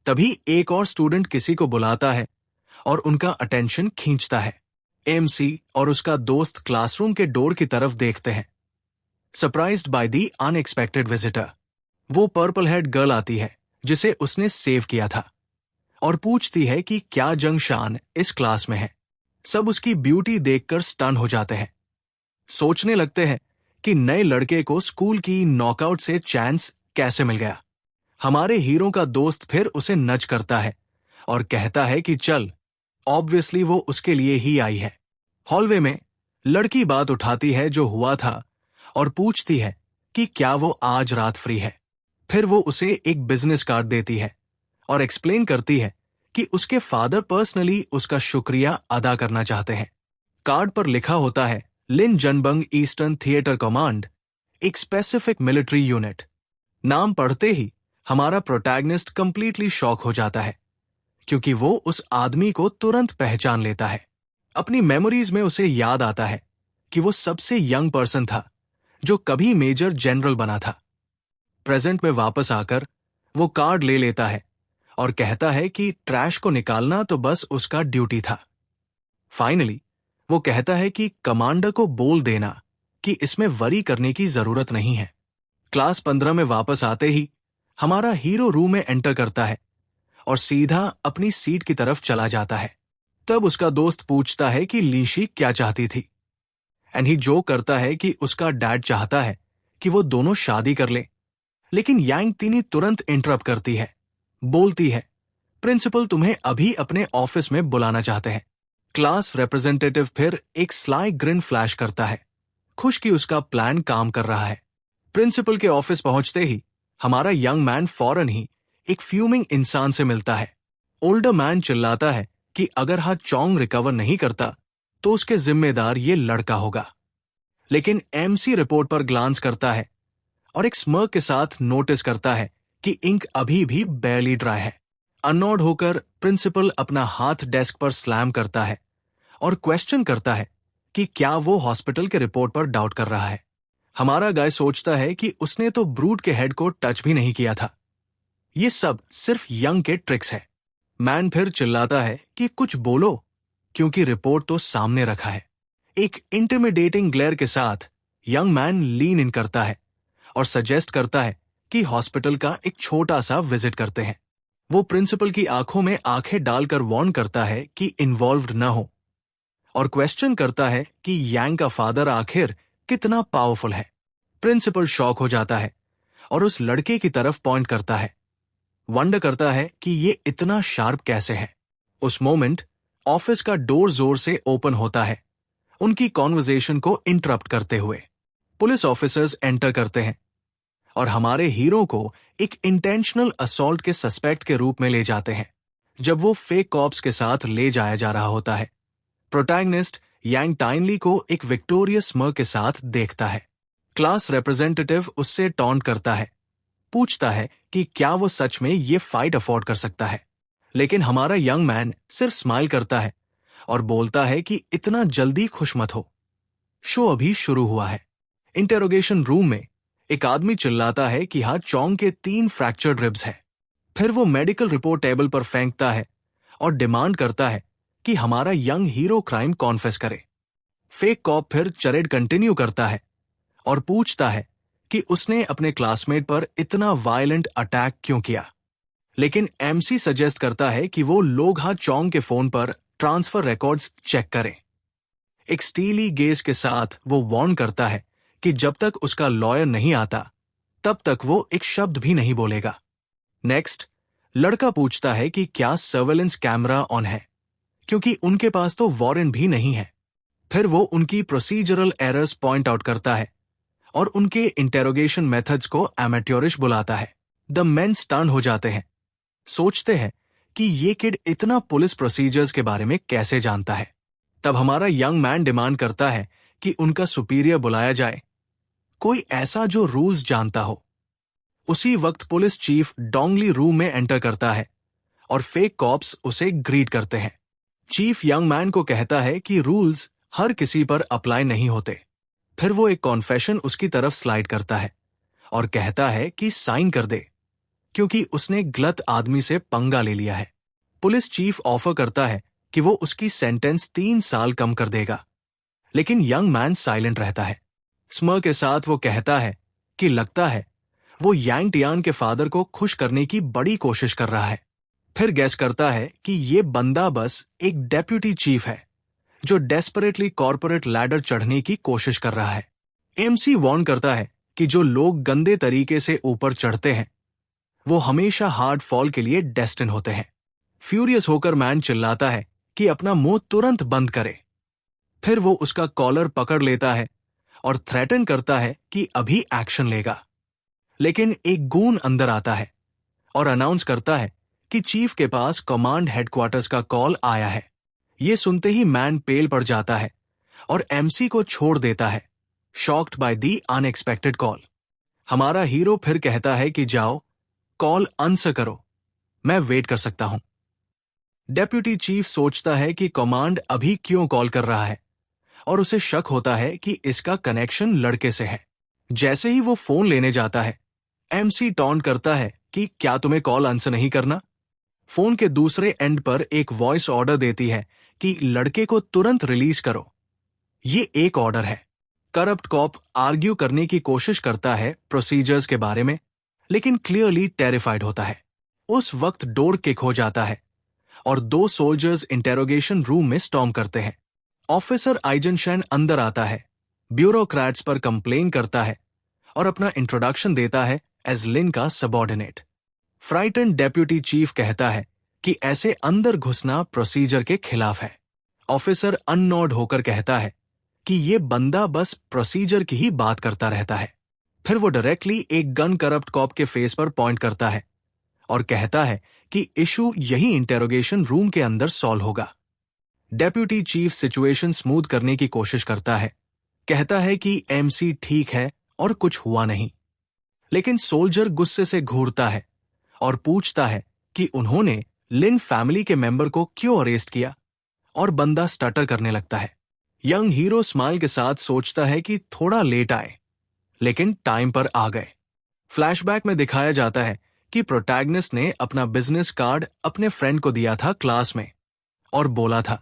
तभी एक और स्टूडेंट किसी को बुलाता है और उनका अटेंशन खींचता है। एमसी और उसका दोस्त क्लासरूम के डोर की तरफ देखते हैं। Surprised by the unexpected visitor, वो पर्पल हेड गर्ल आती है जिसे उसने सेव किया था और पूछती है कि क्या जंग शान इस क्लास में है। सब उसकी ब्यूटी देखकर स्टन हो जाते हैं। सोचने लगते हैं कि नए लड़के को स्कूल की नॉकआउट से चांस कैसे मिल गया। हमारे हीरो का दोस्त फिर उसे नच करता है और कहता है कि चल, ऑब्वियसली वो उसके लिए ही आई है। हॉलवे में लड़की बात उठाती है जो हुआ था और पूछती है कि क्या वो आज रात फ्री है। फिर वो उसे एक बिजनेस कार्ड देती है और एक्सप्लेन करती है कि उसके फादर पर्सनली उसका शुक्रिया अदा करना चाहते हैं। कार्ड पर लिखा होता है लिन जनबंग ईस्टर्न थिएटर कमांड, एक स्पेसिफिक मिलिट्री यूनिट। नाम पढ़ते ही हमारा प्रोटैगनिस्ट कंप्लीटली शॉक हो जाता है क्योंकि वो उस आदमी को तुरंत पहचान लेता है। अपनी मेमोरीज में उसे याद आता है कि वो सबसे यंग पर्सन था जो कभी मेजर जनरल बना था। प्रेजेंट में वापस आकर वो कार्ड ले लेता है और कहता है कि ट्रैश को निकालना तो बस उसका ड्यूटी था। फाइनली वो कहता है कि कमांडर को बोल देना कि इसमें वरी करने की जरूरत नहीं है। क्लास 15 में वापस आते ही हमारा हीरो रूम में एंटर करता है और सीधा अपनी सीट की तरफ चला जाता है। तब उसका दोस्त पूछता है कि लीशी क्या चाहती थी एंड ही जोक करता है कि उसका डैड चाहता है कि वो दोनों शादी कर ले। लेकिन यांग तीनी तुरंत इंटरप्ट करती है, बोलती है प्रिंसिपल तुम्हें अभी अपने ऑफिस में बुलाना चाहते हैं। क्लास रिप्रेजेंटेटिव फिर एक स्लाई ग्रिन फ्लैश करता है, खुश कि उसका प्लान काम कर रहा है। प्रिंसिपल के ऑफिस पहुंचते ही हमारा यंग मैन फौरन ही एक फ्यूमिंग इंसान से मिलता है। ओल्डर मैन चिल्लाता है कि अगर हा चोंग रिकवर नहीं करता तो उसके जिम्मेदार ये लड़का होगा। लेकिन एमसी रिपोर्ट पर ग्लांस करता है और एक स्मर्क के साथ नोटिस करता है कि इंक अभी भी बेयरली ड्राई है। अननोड होकर प्रिंसिपल अपना हाथ डेस्क पर स्लैम करता है और क्वेश्चन करता है कि क्या वो हॉस्पिटल के रिपोर्ट पर डाउट कर रहा है। हमारा गाय सोचता है कि उसने तो ब्रूट के हेड को टच भी नहीं किया था। ये सब सिर्फ यंग के ट्रिक्स है। मैन फिर चिल्लाता है कि कुछ बोलो क्योंकि रिपोर्ट तो सामने रखा है। एक इंटिमिडेटिंग ग्लेयर के साथ यंग मैन लीन इन करता है और सजेस्ट करता है कि हॉस्पिटल का एक छोटा सा विजिट करते हैं। वो प्रिंसिपल की आंखों में आंखें डालकर वार्न करता है कि इन्वॉल्व्ड न हो और क्वेश्चन करता है कि यांग का फादर आखिर कितना पावरफुल है। प्रिंसिपल शॉक हो जाता है और उस लड़के की तरफ पॉइंट करता है, वंडर करता है कि ये इतना शार्प कैसे है। उस मोमेंट ऑफिस का डोर जोर से ओपन होता है, उनकी कॉन्वर्जेशन को इंटरप्ट करते हुए। पुलिस ऑफिसर्स एंटर करते हैं और हमारे हीरो को एक इंटेंशनल असॉल्ट के सस्पेक्ट के रूप में ले जाते हैं। जब वो फेक कॉप्स के साथ ले जाया जा रहा होता है, प्रोटैगनिस्ट यांग टाइनली को एक विक्टोरियस स्मर्क के साथ देखता है। क्लास रिप्रेजेंटेटिव उससे टॉन्ट करता है, पूछता है कि क्या वो सच में ये फाइट अफोर्ड कर सकता है। लेकिन हमारा यंग मैन सिर्फ स्माइल करता है और बोलता है कि इतना जल्दी खुश मत हो, शो अभी शुरू हुआ है। इंटेरोगेशन रूम में एक आदमी चिल्लाता है कि हाँ, चोंग के 3 फ्रैक्चर्ड रिब्स हैं। फिर वो मेडिकल रिपोर्ट टेबल पर फेंकता है और डिमांड करता है कि हमारा यंग हीरो क्राइम कॉन्फेस करे। फेक कॉप फिर चरेड कंटिन्यू करता है और पूछता है कि उसने अपने क्लासमेट पर इतना वायलेंट अटैक क्यों किया। लेकिन एमसी सजेस्ट करता है कि वो लोगहा चोंग के फोन पर ट्रांसफर रिकॉर्ड्स चेक करें। एक स्टीली गेज के साथ वो वार्न करता है कि जब तक उसका लॉयर नहीं आता तब तक वो एक शब्द भी नहीं बोलेगा। नेक्स्ट, लड़का पूछता है कि क्या सर्वेलेंस कैमरा ऑन है क्योंकि उनके पास तो वारंट भी नहीं है। फिर वो उनकी प्रोसीजरल एरर्स पॉइंट आउट करता है और उनके इंटेरोगेशन मेथड्स को एमेट्योरिश बुलाता है। द मेन स्टन हो जाते हैं, सोचते हैं कि ये किड इतना पुलिस प्रोसीजर्स के बारे में कैसे जानता है। तब हमारा यंग मैन डिमांड करता है कि उनका सुपीरियर बुलाया जाए, कोई ऐसा जो रूल्स जानता हो। उसी वक्त पुलिस चीफ डोंगली रूम में एंटर करता है और फेक कॉप्स उसे ग्रीट करते हैं। चीफ यंग मैन को कहता है कि रूल्स हर किसी पर अप्लाई नहीं होते। फिर वो एक कॉन्फेशन उसकी तरफ स्लाइड करता है और कहता है कि साइन कर दे, क्योंकि उसने गलत आदमी से पंगा ले लिया है। पुलिस चीफ ऑफर करता है कि वो उसकी सेंटेंस 3 साल कम कर देगा, लेकिन यंग मैन साइलेंट रहता है। स्मर के साथ वो कहता है कि लगता है वो यांग टियान के फादर को खुश करने की बड़ी कोशिश कर रहा है। फिर गैस करता है कि ये बंदा बस एक डेप्यूटी चीफ है जो डेस्परेटली कॉर्पोरेट लैडर चढ़ने की कोशिश कर रहा है। एमसी वार्न करता है कि जो लोग गंदे तरीके से ऊपर चढ़ते हैं वो हमेशा हार्ड फॉल के लिए डेस्टिन होते हैं। फ्यूरियस होकर मैन चिल्लाता है कि अपना मुंह तुरंत बंद करे। फिर वो उसका कॉलर पकड़ लेता है और थ्रेटन करता है कि अभी एक्शन लेगा। लेकिन एक गून अंदर आता है और अनाउंस करता है कि चीफ के पास कमांड हेडक्वार्टर्स का कॉल आया है। ये सुनते ही मैन पेल पड़ जाता है और एमसी को छोड़ देता है, shocked by the unexpected call. हमारा हीरो फिर कहता है कि जाओ, कॉल आंसर करो, मैं वेट कर सकता हूं। डेप्यूटी चीफ सोचता है कि कमांड अभी क्यों कॉल कर रहा है और उसे शक होता है कि इसका कनेक्शन लड़के से है। जैसे ही वो फोन लेने जाता है, एमसी टॉन्ट करता है कि क्या तुम्हें कॉल आंसर नहीं करना। फोन के दूसरे एंड पर एक वॉइस ऑर्डर देती है कि लड़के को तुरंत रिलीज करो। ये एक ऑर्डर है। करप्ट कॉप आर्ग्यू करने की कोशिश करता है प्रोसीजर्स के बारे में, लेकिन क्लियरली टेरिफाइड होता है। उस वक्त डोर किक हो जाता है और 2 सोल्जर्स इंटेरोगेशन रूम में स्टॉर्म करते हैं। ऑफिसर आइजनशैन अंदर आता है, ब्यूरोक्रेट्स पर कंप्लेन करता है और अपना इंट्रोडक्शन देता है एज लिन का सबऑर्डिनेट। फ्राइटन डेप्यूटी चीफ कहता है कि ऐसे अंदर घुसना प्रोसीजर के खिलाफ है। ऑफिसर अननॉड होकर कहता है कि ये बंदा बस प्रोसीजर की ही बात करता रहता है। फिर वो डायरेक्टली एक गन करप्ट कॉप के फेस पर पॉइंट करता है और कहता है कि इशू यही इंटेरोगेशन रूम के अंदर सॉल्व होगा। डेप्यूटी चीफ सिचुएशन स्मूथ करने की कोशिश करता है, कहता है कि एमसी ठीक है और कुछ हुआ नहीं। लेकिन सोल्जर गुस्से से घूरता है और पूछता है कि उन्होंने लिन फैमिली के मेंबर को क्यों अरेस्ट किया, और बंदा स्टटर करने लगता है। यंग हीरो स्माइल के साथ सोचता है कि थोड़ा लेट आए, लेकिन टाइम पर आ गए। फ्लैशबैक में दिखाया जाता है कि प्रोटैगनिस्ट ने अपना बिजनेस कार्ड अपने फ्रेंड को दिया था क्लास में और बोला था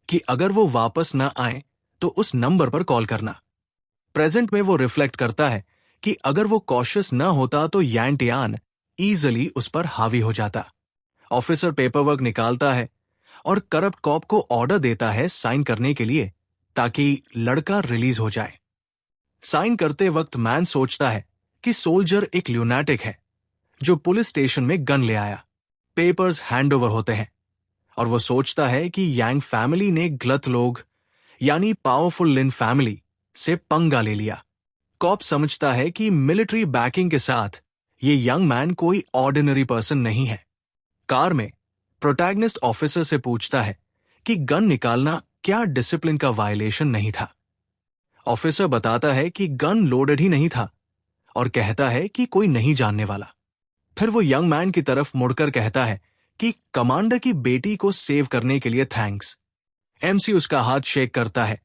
कि अगर वो वापस न आए तो उस नंबर पर कॉल करना। प्रेजेंट में वो रिफ्लेक्ट करता है कि अगर वो कॉशियस न होता तो यांग टियान ईजिली उस पर हावी हो जाता। ऑफिसर पेपरवर्क निकालता है और करप्ट कॉप को ऑर्डर देता है साइन करने के लिए, ताकि लड़का रिलीज हो जाए। साइन करते वक्त मैन सोचता है कि सोल्जर एक ल्यूनाटिक है जो पुलिस स्टेशन में गन ले आया। पेपर्स हैंडओवर होते हैं और वो सोचता है कि यांग फैमिली ने गलत लोग यानी पावरफुल लिन फैमिली से पंगा ले लिया। कॉप समझता है कि मिलिट्री बैकिंग के साथ ये यंग मैन कोई ऑर्डिनरी पर्सन नहीं है। कार में प्रोटैगनिस्ट ऑफिसर से पूछता है कि गन निकालना क्या डिसिप्लिन का वायलेशन नहीं था। ऑफिसर बताता है कि गन लोडेड ही नहीं था और कहता है कि कोई नहीं जानने वाला। फिर वो यंग मैन की तरफ मुड़कर कहता है कि कमांडर की बेटी को सेव करने के लिए थैंक्स। एमसी उसका हाथ शेक करता है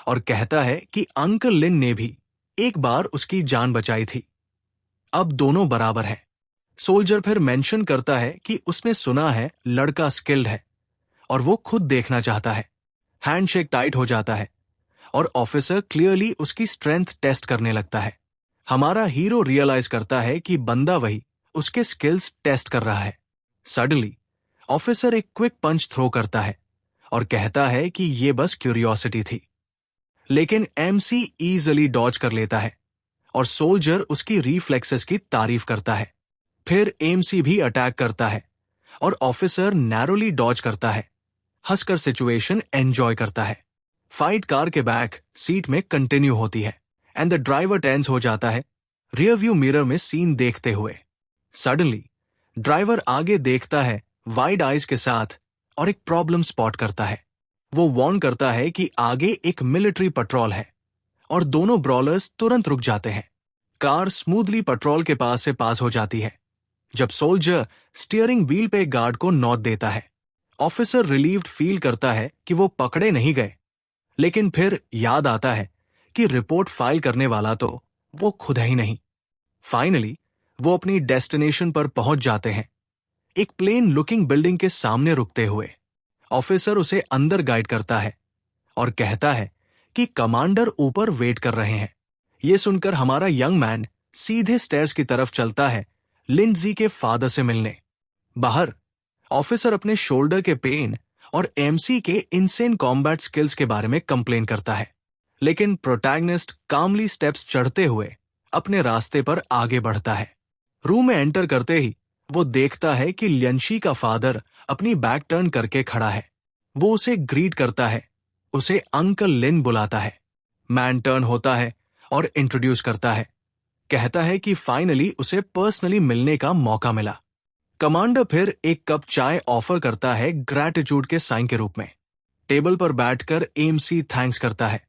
और कहता है कि अंकल लिन ने भी एक बार उसकी जान बचाई थी, अब दोनों बराबर हैं। सोल्जर फिर मेंशन करता है कि उसने सुना है लड़का स्किल्ड है और वो खुद देखना चाहता है। हैंडशेक टाइट हो जाता है और ऑफिसर क्लियरली उसकी स्ट्रेंथ टेस्ट करने लगता है। हमारा हीरो रियलाइज करता है कि बंदा वही उसके स्किल्स टेस्ट कर रहा है। सडनली ऑफिसर एक क्विक पंच थ्रो करता है और कहता है कि ये बस क्यूरियोसिटी थी, लेकिन एमसी ईजिली डॉज कर लेता है और सोल्जर उसकी रिफ्लेक्सेस की तारीफ करता है। फिर एमसी भी अटैक करता है और ऑफिसर नैरोली डॉज करता है, हंसकर सिचुएशन एंजॉय करता है। फाइट कार के बैक सीट में कंटिन्यू होती है एंड द ड्राइवर टेंस हो जाता है रियर व्यू मिरर में सीन देखते हुए। सडनली ड्राइवर आगे देखता है वाइड आइज के साथ और एक प्रॉब्लम स्पॉट करता है। वो वार्न करता है कि आगे एक मिलिट्री पेट्रोल है और दोनों ब्रॉलर्स तुरंत रुक जाते हैं। कार स्मूथली पेट्रोल के पास से पास हो जाती है जब सोल्जर स्टीयरिंग व्हील पे गार्ड को नॉट देता है। ऑफिसर रिलीव्ड फील करता है कि वो पकड़े नहीं गए, लेकिन फिर याद आता है कि रिपोर्ट फाइल करने वाला तो वो खुद ही नहीं। फाइनली वो अपनी डेस्टिनेशन पर पहुंच जाते हैं, एक प्लेन लुकिंग बिल्डिंग के सामने रुकते हुए। ऑफिसर उसे अंदर गाइड करता है और कहता है कि कमांडर ऊपर वेट कर रहे हैं। ये सुनकर हमारा यंग मैन सीधे स्टेयर्स की तरफ चलता है लिंडजी के फादर से मिलने। बाहर ऑफिसर अपने शोल्डर के पेन और एमसी के इनसेन कॉम्बैट स्किल्स के बारे में कंप्लेन करता है, लेकिन प्रोटैगनिस्ट कामली स्टेप्स चढ़ते हुए अपने रास्ते पर आगे बढ़ता है। रूम में एंटर करते ही वो देखता है कि ल्यंशी का फादर अपनी बैक टर्न करके खड़ा है। वो उसे ग्रीट करता है, उसे अंकल लिन बुलाता है। मैन टर्न होता है और इंट्रोड्यूस करता है, कहता है कि फाइनली उसे पर्सनली मिलने का मौका मिला। कमांडर फिर एक कप चाय ऑफर करता है ग्रैटिट्यूड के साइन के रूप में। टेबल पर बैठकर एमसी थैंक्स करता है,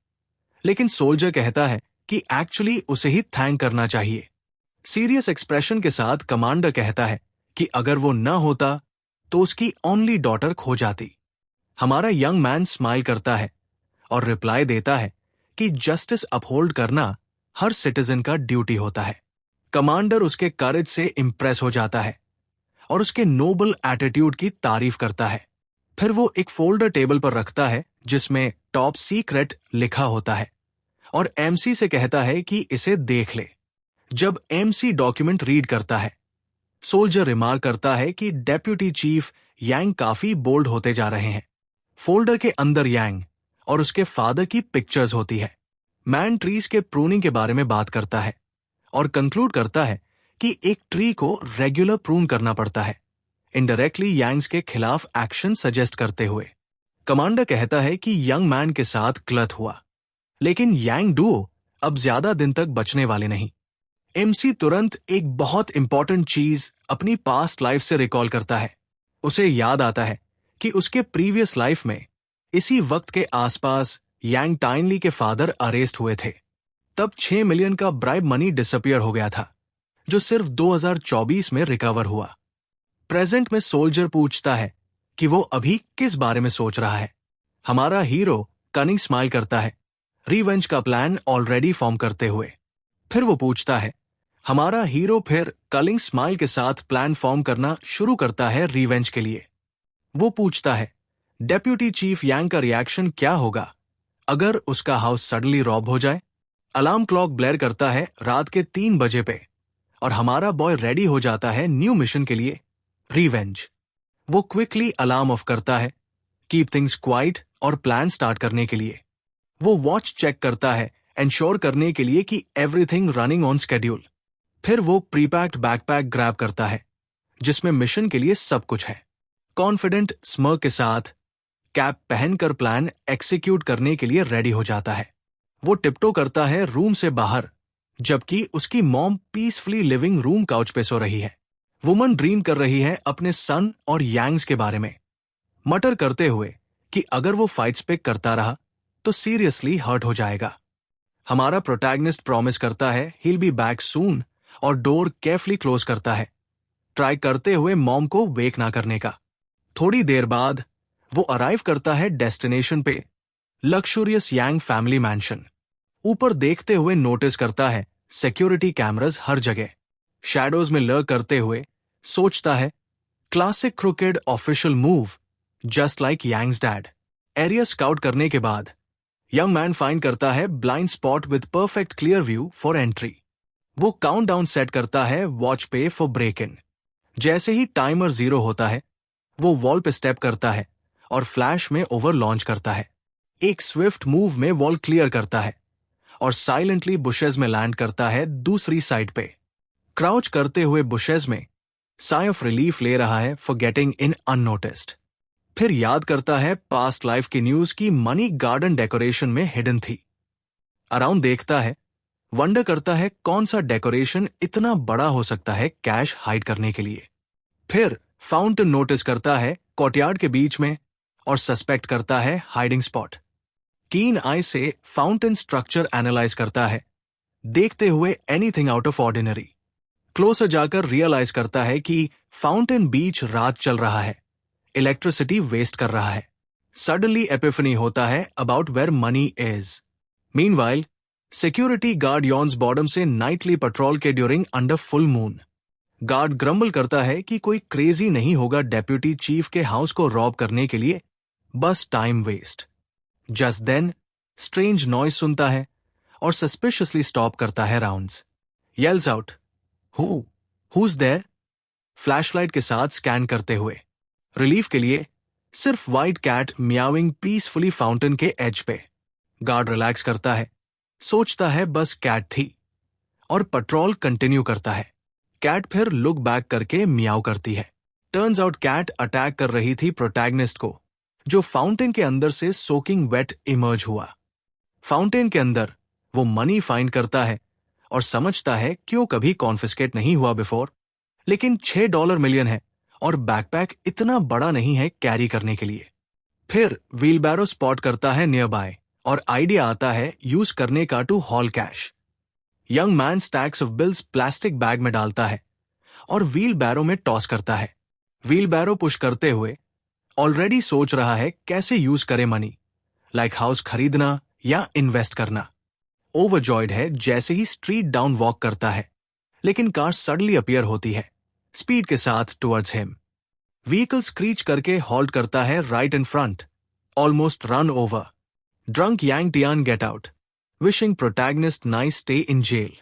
लेकिन सोल्जर कहता है कि एक्चुअली उसे ही थैंक करना चाहिए। सीरियस एक्सप्रेशन के साथ कमांडर कहता है कि अगर वो न होता तो उसकी ओनली डॉटर खो जाती। हमारा यंग मैन स्माइल करता है और रिप्लाई देता है कि जस्टिस अपहोल्ड करना हर सिटीजन का ड्यूटी होता है। कमांडर उसके करेज से इंप्रेस हो जाता है और उसके नोबल एटीट्यूड की तारीफ करता है। फिर वो एक फोल्डर टेबल पर रखता है जिसमें टॉप सीक्रेट लिखा होता है और एमसी से कहता है कि इसे देख ले। जब एमसी डॉक्यूमेंट रीड करता है, सोल्जर रिमार्क करता है कि डेप्यूटी चीफ यांग काफी बोल्ड होते जा रहे हैं। फोल्डर के अंदर यांग और उसके फादर की पिक्चर्स होती है। मैन ट्रीज के प्रूनिंग के बारे में बात करता है और कंक्लूड करता है कि एक ट्री को रेगुलर प्रून करना पड़ता है, इनडायरेक्टली यांग्स के खिलाफ एक्शन सजेस्ट करते हुए। कमांडर कहता है कि यंग मैन के साथ गलत हुआ, लेकिन यांग डुओ अब ज्यादा दिन तक बचने वाले नहीं। एमसी तुरंत एक बहुत इंपॉर्टेंट चीज अपनी पास्ट लाइफ से रिकॉल करता है। उसे याद आता है कि उसके प्रीवियस लाइफ में इसी वक्त के आसपास यांग टाइनली के फादर अरेस्ट हुए थे। तब 6 मिलियन का ब्राइब मनी डिसअपियर हो गया था, जो सिर्फ 2024 में रिकवर हुआ। प्रेजेंट में सोल्जर पूछता है कि वो अभी किस बारे में सोच रहा है। हमारा हीरो कनिंग स्माइल करता है, रिवेंज का प्लान ऑलरेडी फॉर्म करते हुए। फिर वो पूछता है, हमारा हीरो फिर कलिंग स्माइल के साथ प्लान फॉर्म करना शुरू करता है रिवेंज के लिए। वो पूछता है, डेप्यूटी चीफ यांग का रिएक्शन क्या होगा अगर उसका हाउस सडनली रॉब हो जाए। अलार्म क्लॉक ब्लेयर करता है रात के 3 बजे पे और हमारा बॉय रेडी हो जाता है न्यू मिशन के लिए, रिवेंज। वो क्विकली अलार्म ऑफ करता है, कीप थिंग्स क्वाइट और प्लान स्टार्ट करने के लिए। वो वॉच चेक करता है एंश्योर करने के लिए कि एवरीथिंग रनिंग ऑन स्केड्यूल। फिर वो प्रीपैक्ड बैकपैक ग्रैब करता है जिसमें मिशन के लिए सब कुछ है। कॉन्फिडेंट स्मर्क के साथ कैप पहनकर प्लान एक्सिक्यूट करने के लिए रेडी हो जाता है। वो टिप्टो करता है रूम से बाहर, जबकि उसकी mom peacefully living room couch पे सो रही है। वुमन ड्रीम कर रही है अपने सन और यांग्स के बारे में, मटर करते हुए कि अगर वो फाइट्स पिक करता रहा तो सीरियसली हर्ट हो जाएगा। हमारा प्रोटैगनिस्ट प्रॉमिस करता है he'll be back सून और डोर केयरफुली क्लोज करता है, ट्राई करते हुए मॉम को वेक ना करने का। थोड़ी देर बाद वो अराइव करता है डेस्टिनेशन पे, लक्सुरियस यांग फैमिली मैंशन। ऊपर देखते हुए नोटिस करता है सिक्योरिटी कैमरास हर जगह। शैडोज में लर्क करते हुए सोचता है, classic crooked official move, just like Yang's dad. Area scout करने के बाद यंग मैन फाइंड करता है blind spot with perfect clear view for entry. वो काउंटडाउन सेट करता है वॉच पे फॉर ब्रेक इन। जैसे ही टाइमर 0 होता है, वो वॉल पे स्टेप करता है और फ्लैश में ओवर लॉन्च करता है। एक स्विफ्ट मूव में वॉल क्लियर करता है और साइलेंटली बुशेज में लैंड करता है दूसरी साइड पे। क्राउच करते हुए बुशेज में साई ऑफ रिलीफ ले रहा है फॉर गेटिंग इन अननोटिस्ड। फिर याद करता है पास्ट लाइफ की न्यूज की मनी गार्डन डेकोरेशन में हिडन थी। अराउंड देखता है, वंडर करता है कौन सा डेकोरेशन इतना बड़ा हो सकता है कैश हाइड करने के लिए। फिर फाउंटेन नोटिस करता है कोर्टयार्ड के बीच में और सस्पेक्ट करता है हाइडिंग स्पॉट। कीन आई से फाउंटेन स्ट्रक्चर एनालाइज करता है, देखते हुए anything out of ordinary. Closer जाकर रियलाइज करता है कि फाउंटेन बीच रात चल रहा है, इलेक्ट्रिसिटी वेस्ट कर रहा है। सडनली एपिफनी होता है about where money is. Meanwhile security guard yawns boredom से नाइटली पेट्रोल के during under full moon. Guard grumble करता है कि कोई क्रेजी नहीं होगा डेप्यूटी चीफ के हाउस को रॉब करने के लिए, बस time waste. Just then strange noise सुनता है और सस्पिशियसली स्टॉप करता है rounds. Yells out, Who's there? Flashlight के साथ स्कैन करते हुए। रिलीफ के लिए सिर्फ व्हाइट कैट मियाविंग पीसफुली फाउंटेन के एज पे। गार्ड रिलैक्स करता है, सोचता है बस कैट थी, और पेट्रोल कंटिन्यू करता है। कैट फिर लुक बैक करके मियाव करती है। टर्न्स आउट कैट अटैक कर रही थी प्रोटैगनिस्ट को, जो फाउंटेन के अंदर से सोकिंग वेट इमर्ज हुआ। फाउंटेन के अंदर वो मनी फाइंड करता है और समझता है क्यों कभी कॉन्फिस्केट नहीं हुआ बिफोर, लेकिन $6 मिलियन है और बैकपैक इतना बड़ा नहीं है कैरी करने के लिए। फिर व्हीलबैरो स्पॉट करता है नियर बाय और आइडिया आता है यूज करने का to haul cash. Young man stacks of bills plastic bag में डालता है और व्हीलबैरो में टॉस करता है। व्हीलबैरो पुश करते हुए ऑलरेडी सोच रहा है कैसे यूज करे मनी, लाइक हाउस खरीदना या इन्वेस्ट करना। ओवरजॉयड है जैसे ही स्ट्रीट डाउन वॉक करता है, लेकिन कार सडनली अपीयर होती है स्पीड के साथ टुवर्ड्स हिम। व्हीकल स्क्रीच करके हॉल्ट करता है right in front, almost run over. Drunk Yang Tian get out, wishing protagonist nice stay in jail.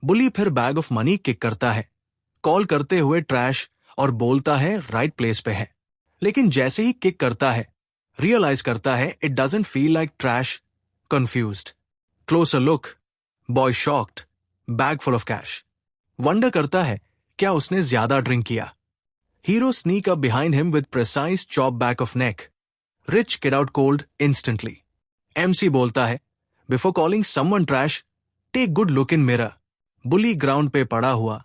Bully फिर बैग ऑफ मनी किक करता है, कॉल करते हुए ट्रैश, और बोलता है राइट प्लेस पे है। लेकिन जैसे ही किक करता है रियलाइज करता है it doesn't feel like trash, confused. Closer look, boy shocked, bag full of cash. Wonder करता है क्या उसने ज्यादा ड्रिंक किया। Hero sneak up behind him with precise chop back of neck. Rich kid out cold instantly. MC बोलता है before calling someone trash, take good look in mirror. Bully ground पे पड़ा हुआ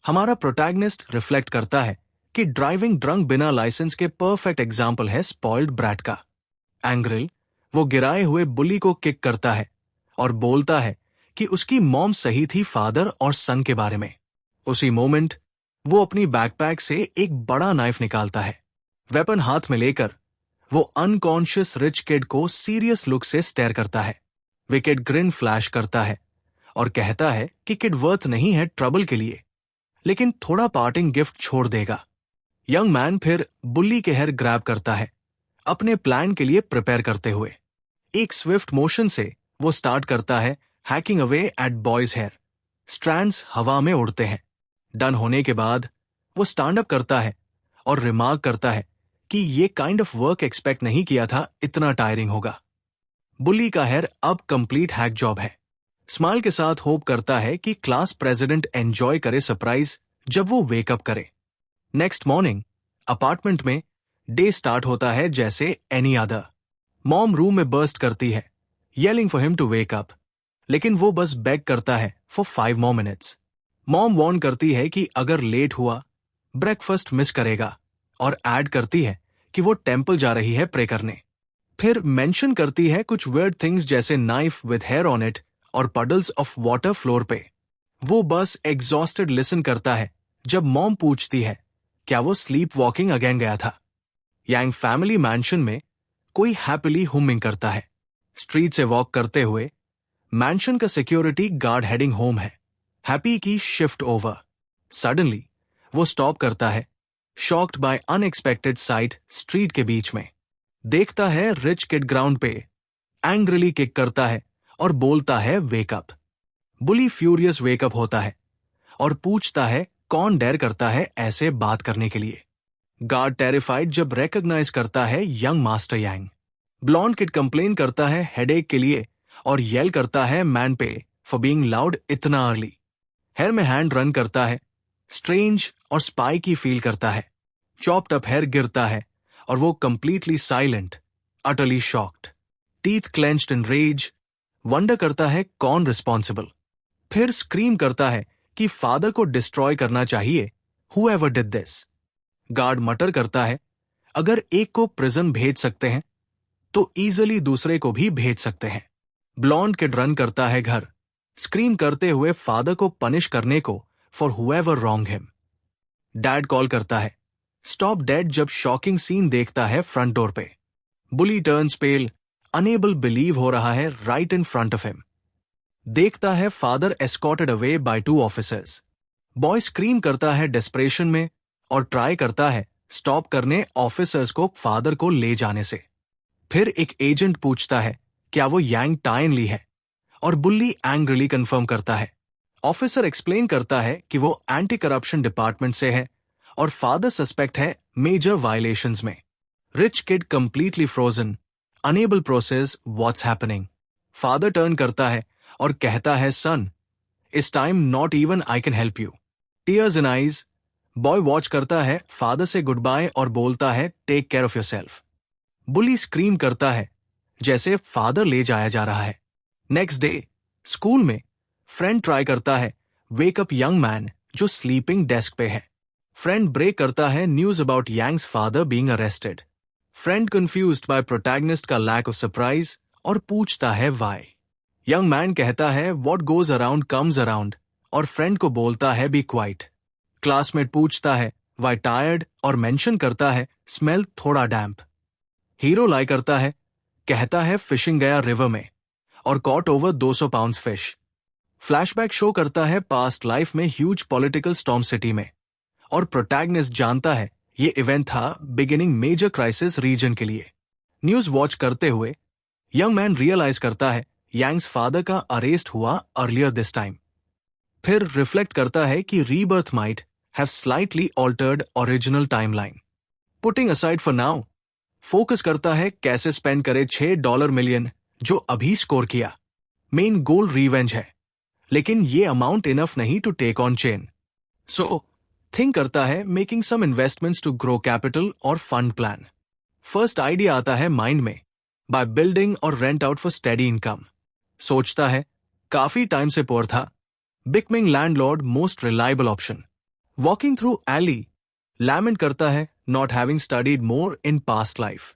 हमारा प्रोटैगनिस्ट रिफ्लेक्ट करता है कि ड्राइविंग ड्रंक बिना लाइसेंस के परफेक्ट एग्जाम्पल है स्पॉइल्ड ब्रैट का। एंग्रिल वो गिराए हुए बुली को किक करता है और बोलता है कि उसकी मॉम सही थी फादर और सन के बारे में। उसी मोमेंट वो अपनी बैकपैक से एक बड़ा नाइफ निकालता है। वेपन हाथ में लेकर वो अनकॉन्शियस रिच किड को सीरियस लुक से स्टेयर करता है। विकेट ग्रिन फ्लैश करता है और कहता है कि किड वर्थ नहीं है ट्रबल के लिए, लेकिन थोड़ा पार्टिंग गिफ्ट छोड़ देगा। यंग मैन फिर बुल्ली के हेयर ग्रैब करता है, अपने प्लान के लिए प्रिपेयर करते हुए। एक स्विफ्ट मोशन से वो स्टार्ट करता है hacking away at boy's hair. Strands हवा में उड़ते हैं। डन होने के बाद वो स्टैंड अप करता है और रिमार्क करता है कि ये काइंड ऑफ वर्क एक्सपेक्ट नहीं किया था, इतना टायरिंग होगा। बुली का हेयर अब कंप्लीट हैक जॉब है। स्माइल के साथ होप करता है कि क्लास प्रेसिडेंट एंजॉय करे सरप्राइज जब वो वेकअप करे। नेक्स्ट मॉर्निंग अपार्टमेंट में डे स्टार्ट होता है जैसे एनी अदर। मॉम रूम में बर्स्ट करती है, yelling for him to wake up, लेकिन वो बस बेग करता है for 5 more minutes। Mom warn करती है कि अगर लेट हुआ ब्रेकफास्ट मिस करेगा, और ऐड करती है कि वो टेंपल जा रही है प्रे करने। फिर मेंशन करती है कुछ वियर्ड थिंग्स जैसे knife with hair on it और पडल्स ऑफ वाटर फ्लोर पे। वो बस एग्जॉस्टेड लिसन करता है जब मॉम पूछती है क्या वो स्लीप वॉकिंग अगेन गया था। यांग फैमिली मैंशन में कोई हैप्पीली हुमिंग करता है। स्ट्रीट से वॉक करते हुए मैंशन का सिक्योरिटी गार्ड हेडिंग होम है। हैप्पी की शिफ्ट ओवर। सडनली वो स्टॉप करता है, shocked by unexpected sight street के बीच में। देखता है रिच किड ग्राउंड पे, एंग्रिली किक करता है और बोलता है वेकअप। बुली फ्यूरियस वेकअप होता है और पूछता है कौन डेयर करता है ऐसे बात करने के लिए। गार्ड टेरिफाइड जब रिकॉग्नाइज करता है यंग मास्टर यांग। ब्लॉन्ड किड कंप्लेन करता है हेडेक के लिए और येल करता है मैन पे फॉर बीइंग लाउड इतना अर्ली। हेयर में हैंड रन करता है, स्ट्रेंज और स्पाई की फील करता है। चॉप्ड अप हेयर गिरता है और वो completely silent, utterly shocked, teeth clenched in rage. Wonder करता है कौन रिस्पॉन्सिबल। फिर स्क्रीम करता है कि फादर को डिस्ट्रॉय करना चाहिए, हूएवर डिड दिस। गार्ड मटर करता है अगर एक को प्रिजन भेज सकते हैं तो इजिली दूसरे को भी भेज सकते हैं। ब्लॉन्ड किड रन करता है घर, स्क्रीम करते हुए फादर को पनिश करने को for whoever wrong him. Dad call करता है स्टॉप डेड जब शॉकिंग सीन देखता है फ्रंट डोर पे। Bully turns pale, unable believe हो रहा है right in front of him. देखता है father escorted away by 2 officers. Boy scream करता है डेस्परेशन में और ट्राई करता है स्टॉप करने ऑफिसर्स को फादर को ले जाने से। फिर एक एजेंट पूछता है क्या वो यांग टाइन ली है, और बुल्ली एंग्रिली कंफर्म करता है। ऑफिसर एक्सप्लेन करता है कि वो एंटी करप्शन डिपार्टमेंट से है और फादर सस्पेक्ट है मेजर वायलेशंस में। Rich kid completely frozen, unable process what's happening. Father turn करता है और कहता है सन, इस time not even I can help you. Tears in eyes. Boy watch करता है फादर से गुड बाय और बोलता है take care of yourself. Bully scream करता है जैसे फादर ले जाया जा रहा है। नेक्स्ट डे स्कूल में फ्रेंड ट्राई करता है वेक अप यंग मैन जो स्लीपिंग डेस्क पे है। फ्रेंड ब्रेक करता है news about Yang's father being arrested. Friend confused by protagonist का लैक ऑफ सरप्राइज और पूछता है व्हाई। यंग मैन कहता है what goes around comes around और फ्रेंड को बोलता है बी क्वाइट। क्लासमेट पूछता है व्हाई टायर्ड और मेंशन करता है स्मेल थोड़ा डैम्प। हीरो लाई करता है, कहता है फिशिंग गया रिवर में और caught over 200 pounds fish. Flashback show करता है पास्ट लाइफ में ह्यूज पॉलिटिकल स्टॉर्म सिटी में और प्रोटैगनिस्ट जानता है ये इवेंट था बिगिनिंग मेजर क्राइसिस रीजन के लिए। न्यूज वॉच करते हुए यंग मैन रियलाइज करता है यांग्स फादर का अरेस्ट हुआ अर्लियर दिस टाइम। फिर रिफ्लेक्ट करता है कि rebirth might have slightly altered original timeline. Putting aside for now, focus करता है कैसे स्पेंड करे $6 मिलियन जो अभी स्कोर किया। मेन गोल रिवेंज है, लेकिन ये अमाउंट इनफ नहीं to take on Chen. So think करता है making some investments to grow capital और फंड प्लान। फर्स्ट आइडिया आता है माइंड में, बाय बिल्डिंग और rent out for steady income. सोचता है काफी टाइम से पुअर था, becoming landlord most reliable option. Walking through alley, lament करता है not having studied more in past life.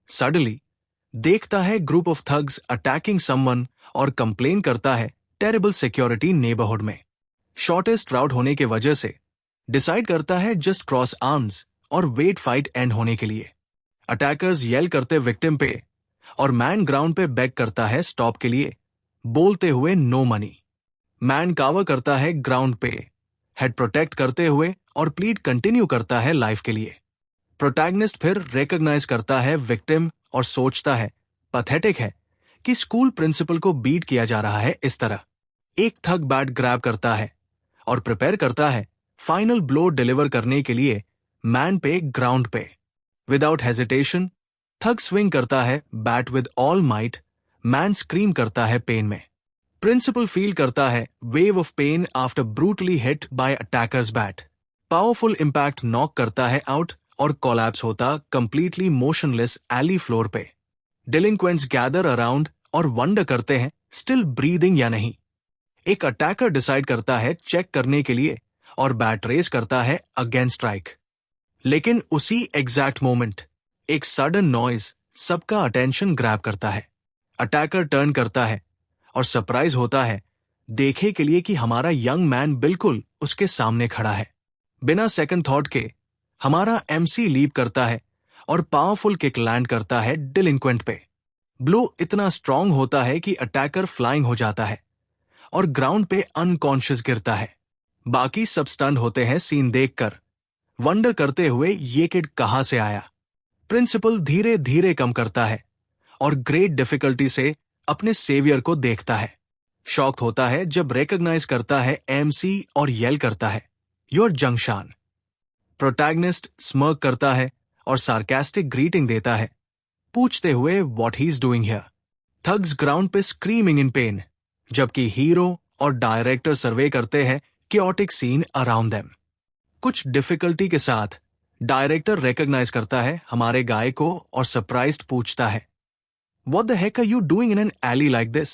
Suddenly देखता है group of thugs attacking someone और कंप्लेन करता है टेरिबल सिक्योरिटी नेबरहुड में। शॉर्टेस्ट राउट होने के वजह से डिसाइड करता है जस्ट क्रॉस आर्म्स और वेट फाइट एंड होने के लिए। अटैकर्स येल करते विक्टिम पे और मैन ग्राउंड पे बेग करता है स्टॉप के लिए, बोलते हुए नो मनी। मैन कावर करता है ग्राउंड पे, हेड प्रोटेक्ट करते हुए और प्लीड कंटिन्यू करता है लाइफ के लिए। प्रोटैगनिस्ट फिर रिकॉग्नाइज करता है विक्टिम और सोचता है पैथेटिक है कि स्कूल प्रिंसिपल को बीट किया जा रहा है इस तरह। एक थग बैट ग्रैब करता है और प्रिपेयर करता है फाइनल ब्लो डिलीवर करने के लिए मैन पे ग्राउंड पे। विदाउट हेजिटेशन थग स्विंग करता है bat with all might. Man scream करता है पेन में। प्रिंसिपल फील करता है wave of pen after brutally hit by attackers bat. Powerful impact knock करता है आउट और कोलैप्स होता कंप्लीटली मोशनलेस एली फ्लोर पे। डिलिंक्वेंट्स गैदर अराउंड और वंडर करते हैं स्टिल ब्रीदिंग या नहीं। एक अटैकर डिसाइड करता है चेक करने के लिए और बैट रेस करता है अगेंस्ट स्ट्राइक। लेकिन उसी एग्जैक्ट मोमेंट एक सडन नॉइज सबका अटेंशन ग्रैब करता है। अटैकर टर्न करता है और सरप्राइज होता है देखे के लिए कि हमारा यंग मैन बिल्कुल उसके सामने खड़ा है। बिना सेकंड थॉट के हमारा एमसी लीप करता है और पावरफुल किक लैंड करता है डिलिंक्वेंट पे। ब्लो इतना स्ट्रांग होता है कि अटैकर फ्लाइंग हो जाता है और ग्राउंड पे अनकॉन्शियस गिरता है। बाकी सब स्टन होते हैं सीन देखकर, वंडर करते हुए ये किड कहां से आया। प्रिंसिपल धीरे धीरे कम करता है और ग्रेट डिफिकल्टी से अपने सेवियर को देखता है। शॉक्ड होता है जब रिकॉग्नाइज करता है एमसी और येल करता है योर जंगशान। प्रोटैगनिस्ट स्मर्क करता है और सार्कास्टिक ग्रीटिंग देता है, पूछते हुए what he is doing here. Thugs ground पे स्क्रीमिंग इन पेन, जबकि हीरो और डायरेक्टर सर्वे करते हैं chaotic सीन अराउंड देम। कुछ डिफिकल्टी के साथ डायरेक्टर रिकॉग्नाइज करता है हमारे गाय को और सरप्राइज्ड पूछता है What the heck are you doing in an alley like this?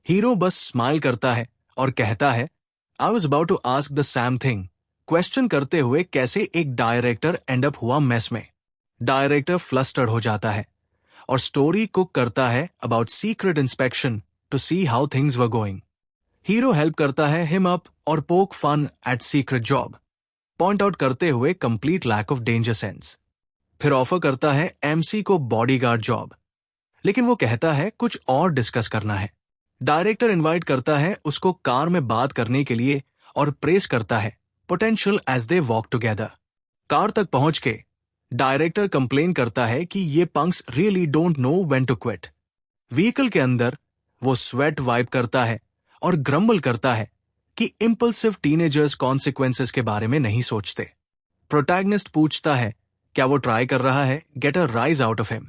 Hero बस स्माइल करता है और कहता है I was about to ask the same thing, question करते हुए कैसे एक डायरेक्टर एंड अप हुआ मेस में। डायरेक्टर फ्लस्टर्ड हो जाता है और स्टोरी कुक करता है about secret inspection to see how things were going. Hero help करता है हिम अप और poke fun at secret job, point out करते हुए complete lack of danger sense. फिर ऑफर करता है एमसी को बॉडीगार्ड जॉब, लेकिन वो कहता है कुछ और डिस्कस करना है। डायरेक्टर इनवाइट करता है उसको कार में बात करने के लिए और प्रेस करता है potential as they walk together. Car तक पहुंच के डायरेक्टर कंप्लेन करता है कि ये punks really don't know when to quit. Vehicle के अंदर वो स्वेट वाइप करता है और ग्रम्बल करता है कि इंपल्सिव टीनेजर्स कॉन्सिक्वेंसेस के बारे में नहीं सोचते। प्रोटैगनिस्ट पूछता है क्या वो ट्राई कर रहा है get a rise out of him,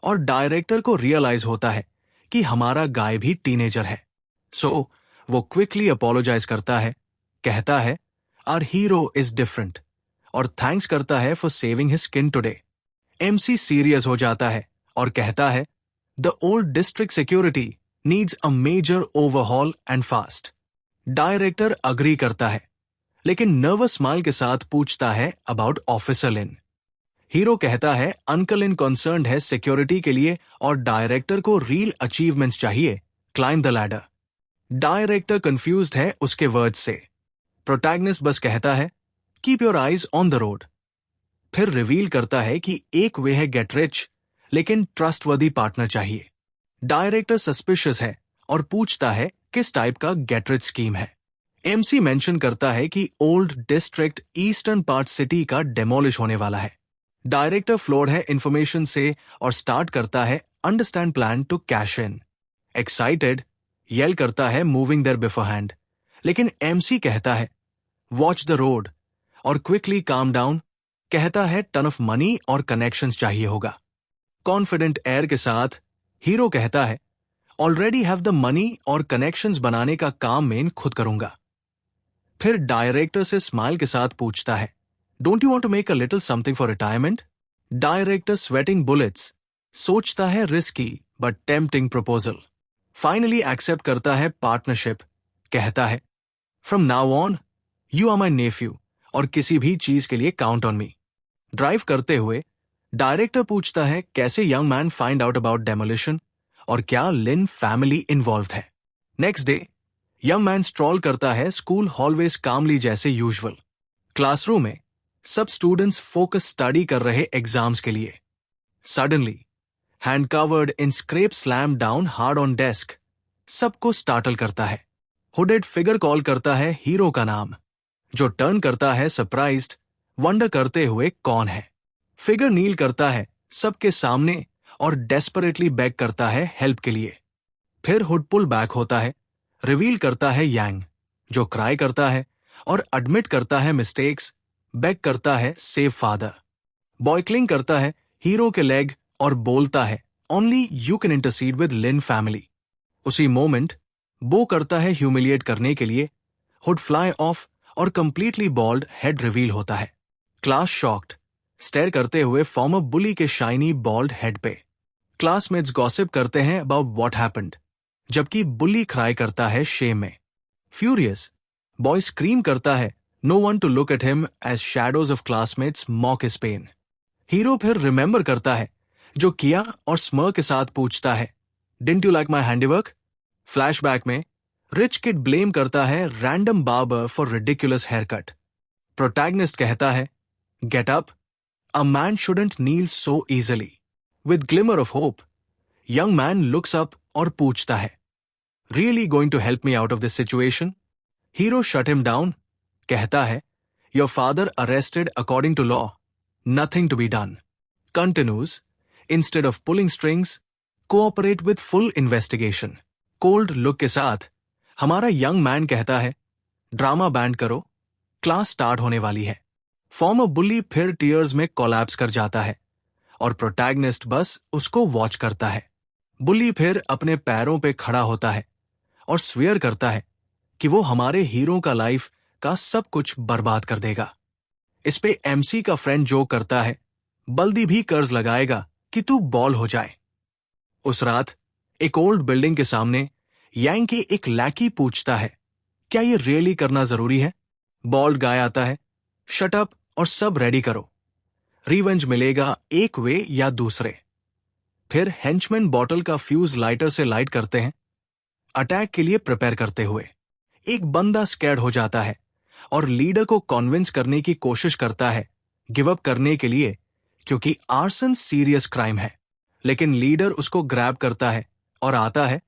और डायरेक्टर को रियलाइज होता है कि हमारा गाय भी टीनेजर है। सो वो क्विकली अपोलोजाइज करता है, कहता है आवर हीरो इज डिफरेंट और थैंक्स करता है for saving his skin today. MC serious हो जाता है और कहता है the old district security needs a major overhaul and fast. Director agree करता है लेकिन नर्वस स्माइल के साथ पूछता है अबाउट ऑफिसर लिन। हीरो कहता है अंकल इन कंसर्न्ड है सिक्योरिटी के लिए और डायरेक्टर को रियल अचीवमेंट्स चाहिए, climb the ladder. Director confused है उसके वर्ड्स से। प्रोटैगनिस्ट बस कहता है keep your eyes on the road. फिर रिवील करता है कि एक वे है गेट रिच लेकिन ट्रस्टवर्दी पार्टनर चाहिए। डायरेक्टर सस्पिशियस है और पूछता है किस टाइप का गेट रिच स्कीम है। एमसी मेंशन करता है कि old district eastern part city का डेमोलिश होने वाला है। डायरेक्टर फ्लोर्ड है इंफॉर्मेशन से और स्टार्ट करता है understand plan to cash in. Excited yell करता है मूविंग देयर बिफोरहैंड, लेकिन एमसी कहता है वॉच द रोड और क्विकली काम डाउन, कहता है टन ऑफ मनी और कनेक्शंस चाहिए होगा। कॉन्फिडेंट एयर के साथ हीरो कहता है ऑलरेडी हैव द मनी और कनेक्शंस बनाने का काम मैं खुद करूंगा। फिर डायरेक्टर से स्माइल के साथ पूछता है don't you want to make a little something for retirement. Director sweating bullets सोचता है risky but tempting proposal. Finally accept करता है पार्टनरशिप, कहता है from now on you are my nephew और किसी भी चीज के लिए काउंट ऑन मी। ड्राइव करते हुए डायरेक्टर पूछता है कैसे young man find out about demolition और क्या लिन फैमिली इन्वॉल्व है। Next day young man stroll करता है स्कूल हॉलवेज कामली जैसे यूजुअल। क्लासरूम में सब स्टूडेंट्स फोकस स्टडी कर रहे एग्जाम्स के लिए। Suddenly hand covered in scrape slam down hard on desk, सबको स्टार्टल करता है। हुडेड फिगर कॉल करता है हीरो का नाम, जो टर्न करता है सरप्राइज्ड, वंडर करते हुए कौन है। फिगर नील करता है सबके सामने और डेस्परेटली बैक करता है हेल्प के लिए। फिर हुड पुल बैक होता है, रिवील करता है यांग, जो क्राई करता है और एडमिट करता है मिस्टेक्स, बैक करता है सेव फादर। बॉयक्लिंग करता है हीरो के लेग और बोलता है only you can intercede with Lin family. उसी मोमेंट बो करता है ह्यूमिलिएट करने के लिए, हुड फ्लाई ऑफ और कंप्लीटली बॉल्ड हेड रिवील होता है। क्लास शॉक्ड स्टेयर करते हुए फॉर्मर बुली के शाइनी बॉल्ड हेड पे। क्लासमेट्स गॉसिप करते हैं अबाउट व्हाट हैपेंड, जबकि बुली क्राई करता है शेम में। फ्यूरियस बॉय स्क्रीम करता है no one to look at him as shadows of classmates mock his pain. Hero फिर रिमेंबर करता है जो किया और स्मर के साथ पूछता है didn't you like my handiwork. Flashback में रिच किड ब्लेम करता है random barber for ridiculous hair cut. Protagonist कहता है get up, a man shouldn't kneel so easily. With glimmer of hope young man looks up और पूछता है really going to help me out of this situation. Hero shut him down, कहता है your father arrested according to law, nothing to be done. Continues instead of pulling strings cooperate with full investigation. Cold look के साथ हमारा young man कहता है drama band करो, class start होने वाली है। फॉर्मर बुली फिर टीयर्स में कोलैप्स कर जाता है और प्रोटैगनिस्ट बस उसको वॉच करता है। बुली फिर अपने पैरों पे खड़ा होता है और स्वेयर करता है कि वो हमारे हीरो का लाइफ का सब कुछ बर्बाद कर देगा। इस पे एमसी का फ्रेंड जोक करता है बल्दी भी कर्ज लगाएगा कि तू बॉल हो जाए। उस रात एक ओल्ड बिल्डिंग के सामने यांग के एक लैकी पूछता है क्या ये रियली करना जरूरी है। बॉल्ड गाय आता है शट अप और सब रेडी करो, रिवेंज मिलेगा एक वे या दूसरे। फिर हेंचमैन बॉटल का फ्यूज लाइटर से लाइट करते हैं अटैक के लिए प्रिपेयर करते हुए। एक बंदा स्कैर्ड हो जाता है और लीडर को कॉन्विंस करने की कोशिश करता है गिव अप करने के लिए, क्योंकि आर्सन सीरियस क्राइम है। लेकिन लीडर उसको ग्रैब करता है और आता है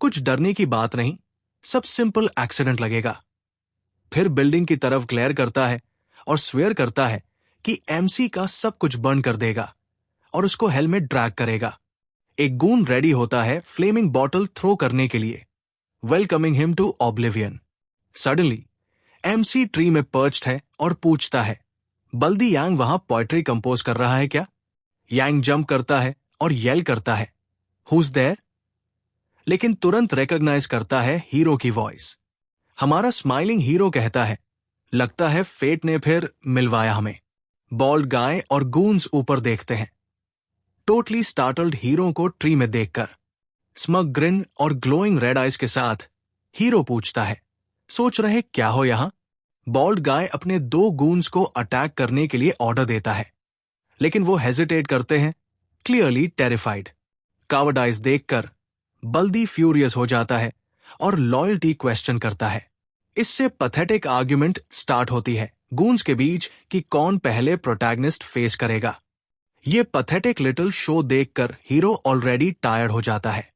कुछ डरने की बात नहीं, सब सिंपल एक्सीडेंट लगेगा। फिर बिल्डिंग की तरफ ग्लेयर करता है और स्वेयर करता है कि एमसी का सब कुछ बर्न कर देगा और उसको हेल में ड्रैग करेगा। एक गून रेडी होता है फ्लेमिंग बॉटल थ्रो करने के लिए, welcoming him to oblivion. Suddenly MC tree में पर्च्ड है और पूछता है, बल्दी यांग वहां पोएट्री कंपोज कर रहा है क्या? यांग जंप करता है और येल करता है, हुज देयर? लेकिन तुरंत रिकॉग्नाइज करता है हीरो की वॉइस। हमारा स्माइलिंग हीरो कहता है, लगता है फेट ने फिर मिलवाया हमें। बॉल्ड गाय और गून्स ऊपर देखते हैं, टोटली स्टार्टल्ड हीरो को ट्री में देखकर। स्मग ग्रिन और ग्लोइंग रेड आइज के साथ हीरो पूछता है, सोच रहे क्या हो यहां? बॉल्ड गाय अपने 2 गून्स को अटैक करने के लिए ऑर्डर देता है, लेकिन वो हेजिटेट करते हैं, क्लियरली टेरिफाइड। कावर्ड आइज देखकर बल्दी फ्यूरियस हो जाता है और लॉयल्टी क्वेश्चन करता है। इससे पैथेटिक आर्ग्यूमेंट स्टार्ट होती है गून्स के बीच कि कौन पहले प्रोटैगनिस्ट फेस करेगा। ये पैथेटिक लिटिल शो देखकर हीरो ऑलरेडी टायर्ड हो जाता है।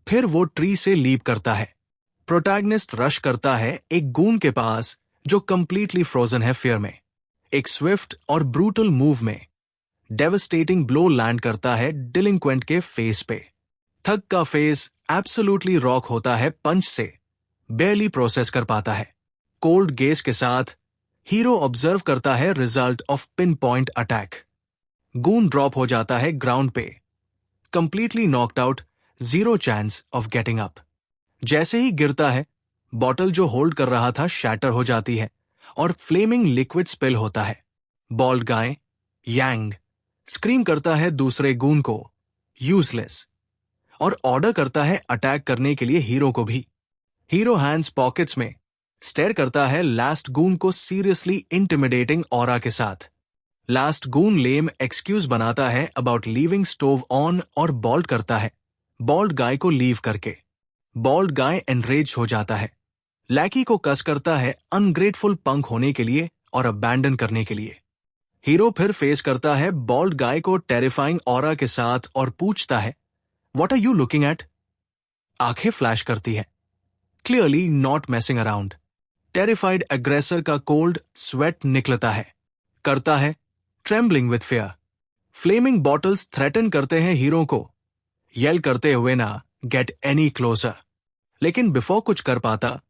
फिर वो ट्री से लीप करता है। प्रोटैगनिस्ट रश करता है एक गून के पास जो कंप्लीटली फ्रोजन है फियर में। एक स्विफ्ट और ब्रूटल मूव में डेवस्टेटिंग ब्लो लैंड करता है डिलिंक्वेंट के फेस पे। थग का फेस एब्सोल्युटली रॉक होता है पंच से, बेयरली प्रोसेस कर पाता है। कोल्ड गेस के साथ हीरो ऑब्जर्व करता है result of pin point attack. Goon drop हो जाता है ग्राउंड पे, completely knocked out, 0 chance of getting up. जैसे ही गिरता है, बॉटल जो होल्ड कर रहा था शैटर हो जाती है और फ्लेमिंग लिक्विड स्पिल होता है। बॉल्ड गाय यांग स्क्रीम करता है दूसरे गून को, यूजलेस, और ऑर्डर करता है अटैक करने के लिए हीरो को भी। हीरो हैंड्स पॉकेट्स में स्टेयर करता है लास्ट गून को सीरियसली इंटिमिडेटिंग ऑरा के साथ। लास्ट गून लेम एक्सक्यूज बनाता है अबाउट लीविंग स्टोव ऑन और बॉल्ड करता है बॉल्ड गाय को लीव करके। बॉल्ड गाय एनरेज हो जाता है, लैकी को कस करता है अनग्रेटफुल पंक होने के लिए और अबैंडन करने के लिए। हीरो फिर फेस करता है बॉल्ड गाय को टेरिफाइंग ऑरा के साथ और पूछता है, what are you looking at? आंखें फ्लैश करती है, clearly not messing around. Terrified aggressor का कोल्ड स्वेट निकलता है, करता है trembling with fear. Flaming bottles threaten करते हैं हीरो को, येल करते हुए ना गेट एनी क्लोजर। लेकिन बिफोर कुछ कर पाता,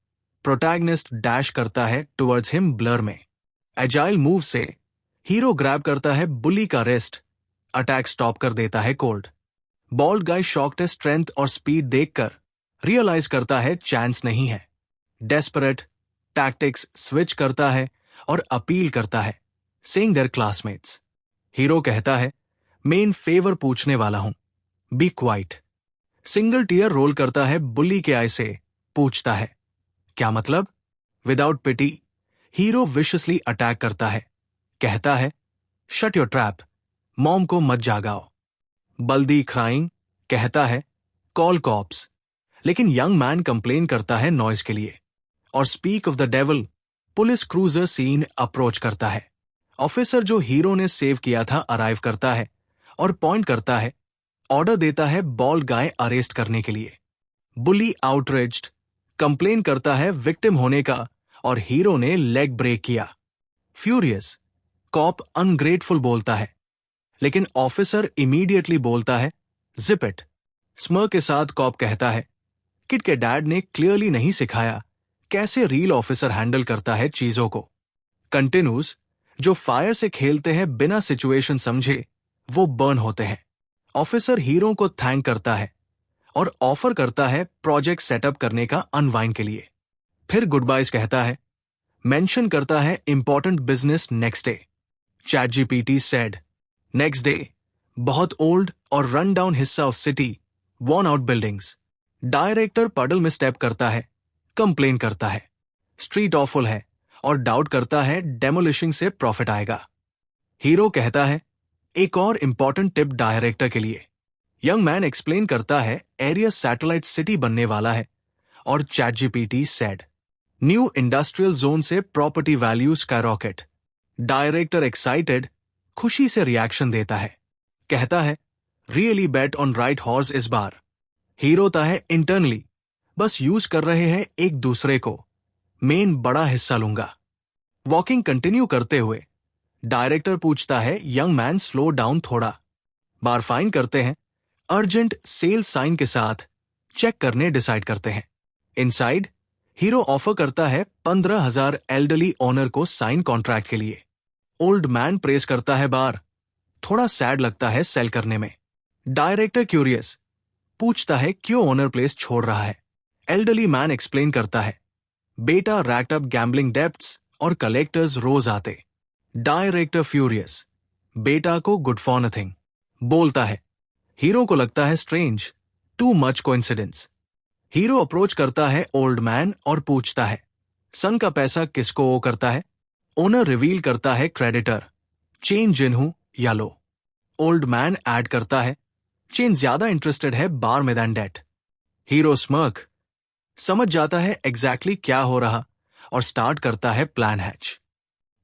प्रोटैगनिस्ट डैश करता है टुवर्ड्स हिम ब्लर में। एजाइल मूव से हीरो ग्रैब करता है बुली का रिस्ट, अटैक स्टॉप कर देता है कोल्ड। बॉल्ड गाय शॉक्ड है स्ट्रेंथ और स्पीड देखकर रियलाइज करता है चांस नहीं है। डेस्परेट टैक्टिक्स स्विच करता है और अपील करता है, सेइंग देयर क्लासमेट्स। हीरो कहता है, मेन फेवर पूछने वाला हूं, be quiet. Single tear roll करता है बुली के आई से, पूछता है, क्या मतलब? विदाउट पिटी हीरो विशसली अटैक करता है, कहता है, शट योर ट्रैप, मॉम को मत जागाओ। बल्दी क्राइंग कहता है, कॉल कॉप्स। लेकिन यंग मैन कंप्लेन करता है नॉइज के लिए। और speak of the devil, police cruiser scene approach करता है। ऑफिसर जो हीरो ने सेव किया था अराइव करता है और पॉइंट करता है, ऑर्डर देता है बॉल्ड गाय अरेस्ट करने के लिए। बुली आउटरेज्ड कंप्लेन करता है विक्टिम होने का और हीरो ने लेग ब्रेक किया। फ्यूरियस कॉप अनग्रेटफुल बोलता है, लेकिन ऑफिसर इमीडिएटली बोलता है, जिप इट। स्मर के साथ कॉप कहता है, किड के डैड ने क्लियरली नहीं सिखाया कैसे रियल ऑफिसर हैंडल करता है चीजों को। कंटिन्यूज जो फायर से खेलते हैं बिना सिचुएशन समझे, वो बर्न होते हैं। ऑफिसर हीरो को थैंक करता है और ऑफर करता है प्रोजेक्ट सेटअप करने का अनवाइन के लिए। फिर गुड बाइज कहता है, मेंशन करता है important business next day. Chat GPT said, next day बहुत ओल्ड और रन डाउन हिस्सा of city, worn out buildings. Director पडल में स्टेप करता है, कंप्लेन करता है स्ट्रीट ऑफुल है और डाउट करता है डेमोलिशिंग से प्रॉफिट आएगा। हीरो कहता है, एक और इंपॉर्टेंट टिप डायरेक्टर के लिए। यंग मैन एक्सप्लेन करता है एरिया सैटेलाइट सिटी बनने वाला है और chat GPT said, new industrial zone से property value skyrocket. Director excited खुशी से रिएक्शन देता है, कहता है, really bet on right horse इस बार। हीरो होता है इंटरनली, बस यूज कर रहे हैं एक दूसरे को, मेन बड़ा हिस्सा लूंगा। वॉकिंग कंटिन्यू करते हुए डायरेक्टर पूछता है, यंग मैन स्लो डाउन थोड़ा। बार फाइन करते हैं, अर्जेंट सेल साइन के साथ चेक करने डिसाइड करते हैं। इनसाइड हीरो ऑफर करता है 15,000 एल्डरली ओनर को साइन कॉन्ट्रैक्ट के लिए। ओल्ड मैन प्रेस करता है बार, थोड़ा सैड लगता है सेल करने में। डायरेक्टर क्यूरियस पूछता है क्यों ओनर प्लेस छोड़ रहा है। एल्डरली मैन एक्सप्लेन करता है, बेटा रैक्ड अप गैम्बलिंग डेब्ट्स और कलेक्टर्स रोज आते। डायरेक्टर फ्यूरियस, बेटा को गुड फॉर नथिंग बोलता है। हीरो को लगता है strange, too much coincidence. Hero approach करता है ओल्ड मैन और पूछता है, सन का पैसा किसको ओ करता है। ओनर रिवील करता है क्रेडिटर, चेन जिन्हू या लो। ओल्ड मैन ऐड करता है, चेन ज्यादा इंटरेस्टेड है बार में दैन डेट। हीरो स्मर्क समझ जाता है एग्जैक्टली क्या हो रहा और स्टार्ट करता है प्लान हैच।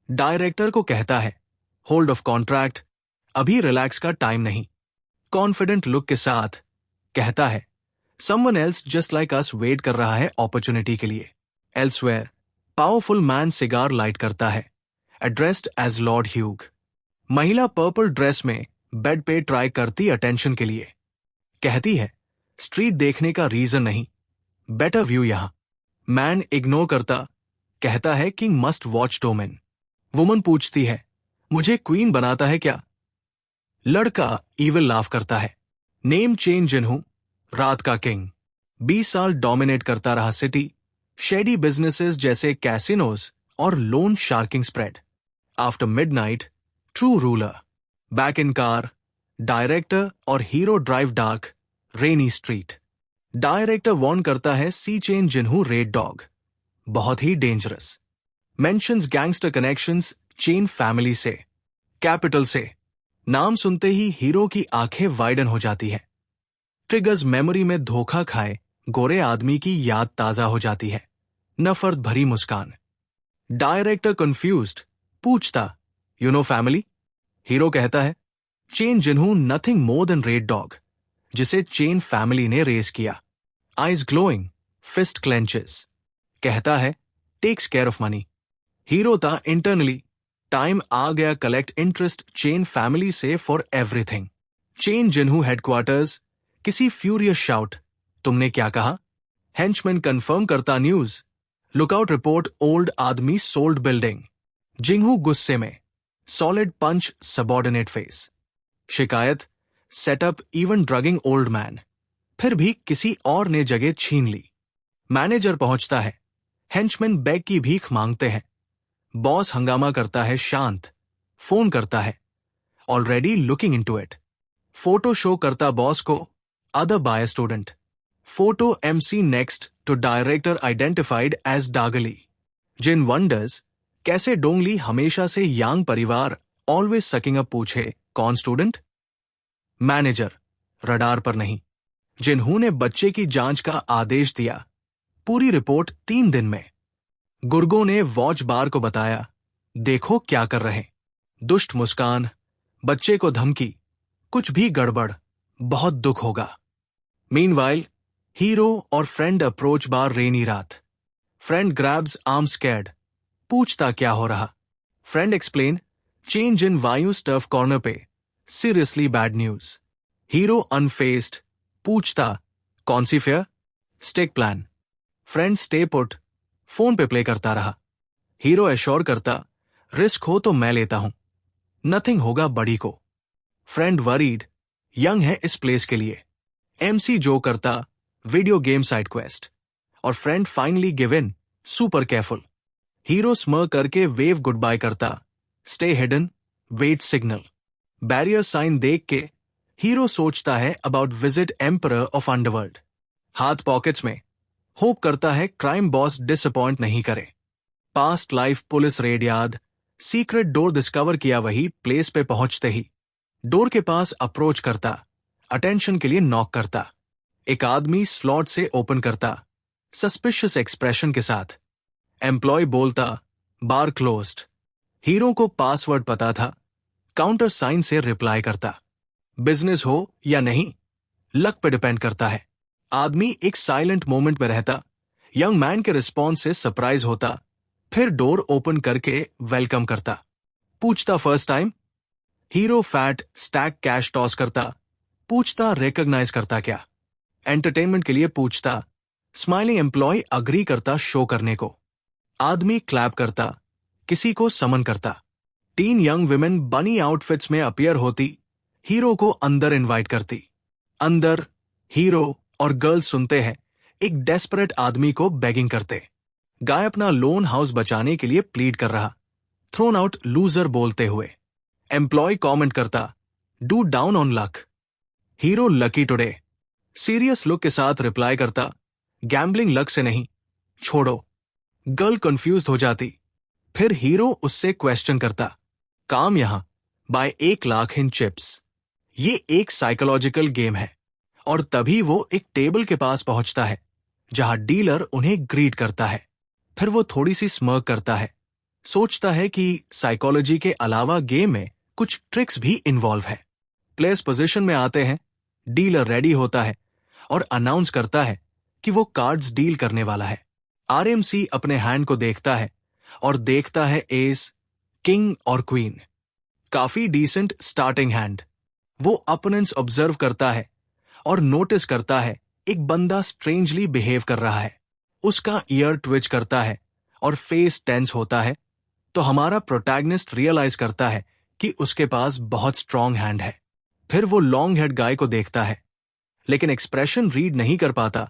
डायरेक्टर को कहता है, होल्ड ऑफ कॉन्ट्रैक्ट, अभी रिलैक्स का टाइम नहीं। कॉन्फिडेंट लुक के साथ कहता है, someone else just like us wait कर रहा है अपॉर्चुनिटी के लिए। Elsewhere powerful man cigar light करता है, एड्रेस्ड एज लॉर्ड ह्यूग। महिला पर्पल ड्रेस में बेड पे ट्राई करती अटेंशन के लिए। कहती है, स्ट्रीट देखने का रीजन नहीं, बेटर व्यू यहां। मैन इग्नोर करता, कहता है king must watch domain. Woman पूछती है, मुझे क्वीन बनाता है क्या। लड़का इविल लाफ करता है, नेम चेंज जिन्हू, रात का किंग। 20 साल डोमिनेट करता रहा सिटी, शेडी बिजनेसेस जैसे कैसिनोज और loan sharking spread. After midnight true ruler. Back in car, director और hero drive dark rainy street. Director warn करता है, see Chen Jinhu red dog, बहुत ही dangerous. Mentions gangster connections Chen family से, capital से। नाम सुनते ही हीरो की आंखें वाइडन हो जाती हैं। ट्रिगर्स मेमोरी में धोखा खाए गोरे आदमी की याद ताजा हो जाती है, नफरत भरी मुस्कान। डायरेक्टर कंफ्यूज्ड पूछता, यू नो फैमिली। हीरो कहता है, Chen Jinhu nothing more than red dog, जिसे चेन फैमिली ने रेज किया। Eyes glowing, fist clenches. कहता है, takes care of money. Hero था इंटरनली, टाइम आ गया कलेक्ट इंटरेस्ट चेन फैमिली से for everything. Chen Jinhu headquarters, किसी फ्यूरियस शाउट, तुमने क्या कहा। हेंचमैन कंफर्म करता न्यूज, लुकआउट रिपोर्ट ओल्ड आदमी सोल्ड बिल्डिंग। जिन्हू गुस्से में, सॉलिड पंच सबॉर्डिनेट फेस। शिकायत, सेटअप इवन ड्रगिंग ओल्ड मैन, फिर भी किसी और ने जगह छीन ली। मैनेजर पहुंचता है, हेंचमैन बैग की भीख मांगते हैं। बॉस हंगामा करता है शांत, फोन करता है, already looking into it. Photo show करता बॉस को, other by student. Photo MC next to director identified as Dagli. Jin wonders कैसे डोंगली हमेशा से यांग परिवार ऑलवेज सकिंग अप पूछे, कौन स्टूडेंट। मैनेजर, रडार पर नहीं। जिन्हू ने बच्चे की जांच का आदेश दिया, पूरी रिपोर्ट 3 दिन में। गुर्गो ने वॉच बार को बताया, देखो क्या कर रहे। दुष्ट मुस्कान, बच्चे को धमकी, कुछ भी गड़बड़, बहुत दुख होगा। मीनवाइल हीरो और फ्रेंड अप्रोच बार रेनी रात। फ्रेंड ग्रैब्स आर्म स्कैर्ड, पूछता क्या हो रहा। फ्रेंड एक्सप्लेन, चेंज इन वायु स्टफ कॉर्नर पे, seriously bad news. Hero unfazed पूछता, कौन सी fair. Stake plan. Friend stay put, phone पे प्ले करता रहा। हीरो एश्योर करता, रिस्क हो तो मैं लेता हूं, नथिंग होगा बड़ी को। फ्रेंड वरीड, यंग है इस प्लेस के लिए। एमसी जो करता, वीडियो गेम साइड क्वेस्ट। और friend finally give in, super careful. Hero smirk करके वेव गुड बाय करता, stay hidden, wait signal. Barrier sign देख के हीरो सोचता है about visit emperor of underworld. हाथ पॉकेट्स में, होप करता है क्राइम बॉस डिसअपॉइंट नहीं करे। पास्ट लाइफ पुलिस रेड याद, सीक्रेट डोर डिस्कवर किया वही प्लेस पे पहुंचते ही। डोर के पास अप्रोच करता, अटेंशन के लिए नॉक करता। एक आदमी स्लॉट से ओपन करता, सस्पिशियस एक्सप्रेशन के साथ। एम्प्लॉय बोलता, बार क्लोज्ड। हीरो को पासवर्ड पता था, काउंटर साइन से रिप्लाई करता। बिजनेस हो या नहीं, लक पे डिपेंड करता है। आदमी एक साइलेंट मोमेंट में रहता, यंग मैन के रिस्पॉन्स से सरप्राइज होता, फिर डोर ओपन करके वेलकम करता, पूछता first time. Hero fat stack cash toss करता, पूछता रिकॉग्नाइज करता क्या, एंटरटेनमेंट के लिए पूछता, स्माइलिंग एम्प्लॉय अग्री करता शो करने को, आदमी क्लैप करता, किसी को समन करता, 3 यंग विमेन बनी आउटफिट्स में अपीयर होती, हीरो को अंदर इनवाइट करती। अंदर हीरो और गर्ल सुनते हैं एक डेस्परेट आदमी को बेगिंग करते। गाय अपना लोन हाउस बचाने के लिए प्लीड कर रहा, थ्रोन आउट लूजर बोलते हुए। एम्प्लॉय कमेंट करता, do down on luck, hero lucky today, serious look के साथ रिप्लाई करता, गैम्बलिंग लक से नहीं, छोड़ो। गर्ल कंफ्यूज हो जाती, फिर हीरो उससे क्वेश्चन करता, काम यहां बाय 1 लाख इन चिप्स। ये एक साइकोलॉजिकल गेम है। और तभी वो एक टेबल के पास पहुंचता है जहां डीलर उन्हें ग्रीट करता है। फिर वो थोड़ी सी स्मर्क करता है, सोचता है कि साइकोलॉजी के अलावा गेम में कुछ ट्रिक्स भी इन्वॉल्व है। प्लेयर्स पोजीशन में आते हैं, डीलर रेडी होता है और अनाउंस करता है कि वो कार्ड्स डील करने वाला है। आरएमसी अपने हैंड को देखता है और देखता है एस, किंग और क्वीन। काफी डिसेंट स्टार्टिंग हैंड। वो अपोनेंट्स ऑब्जर्व करता है और नोटिस करता है एक बंदा स्ट्रेंजली बिहेव कर रहा है। उसका ईयर ट्विच करता है और फेस टेंस होता है, तो हमारा प्रोटैगनिस्ट रियलाइज करता है कि उसके पास बहुत स्ट्रांग हैंड है। फिर वो लॉन्ग हेड गाय को देखता है, लेकिन एक्सप्रेशन रीड नहीं कर पाता,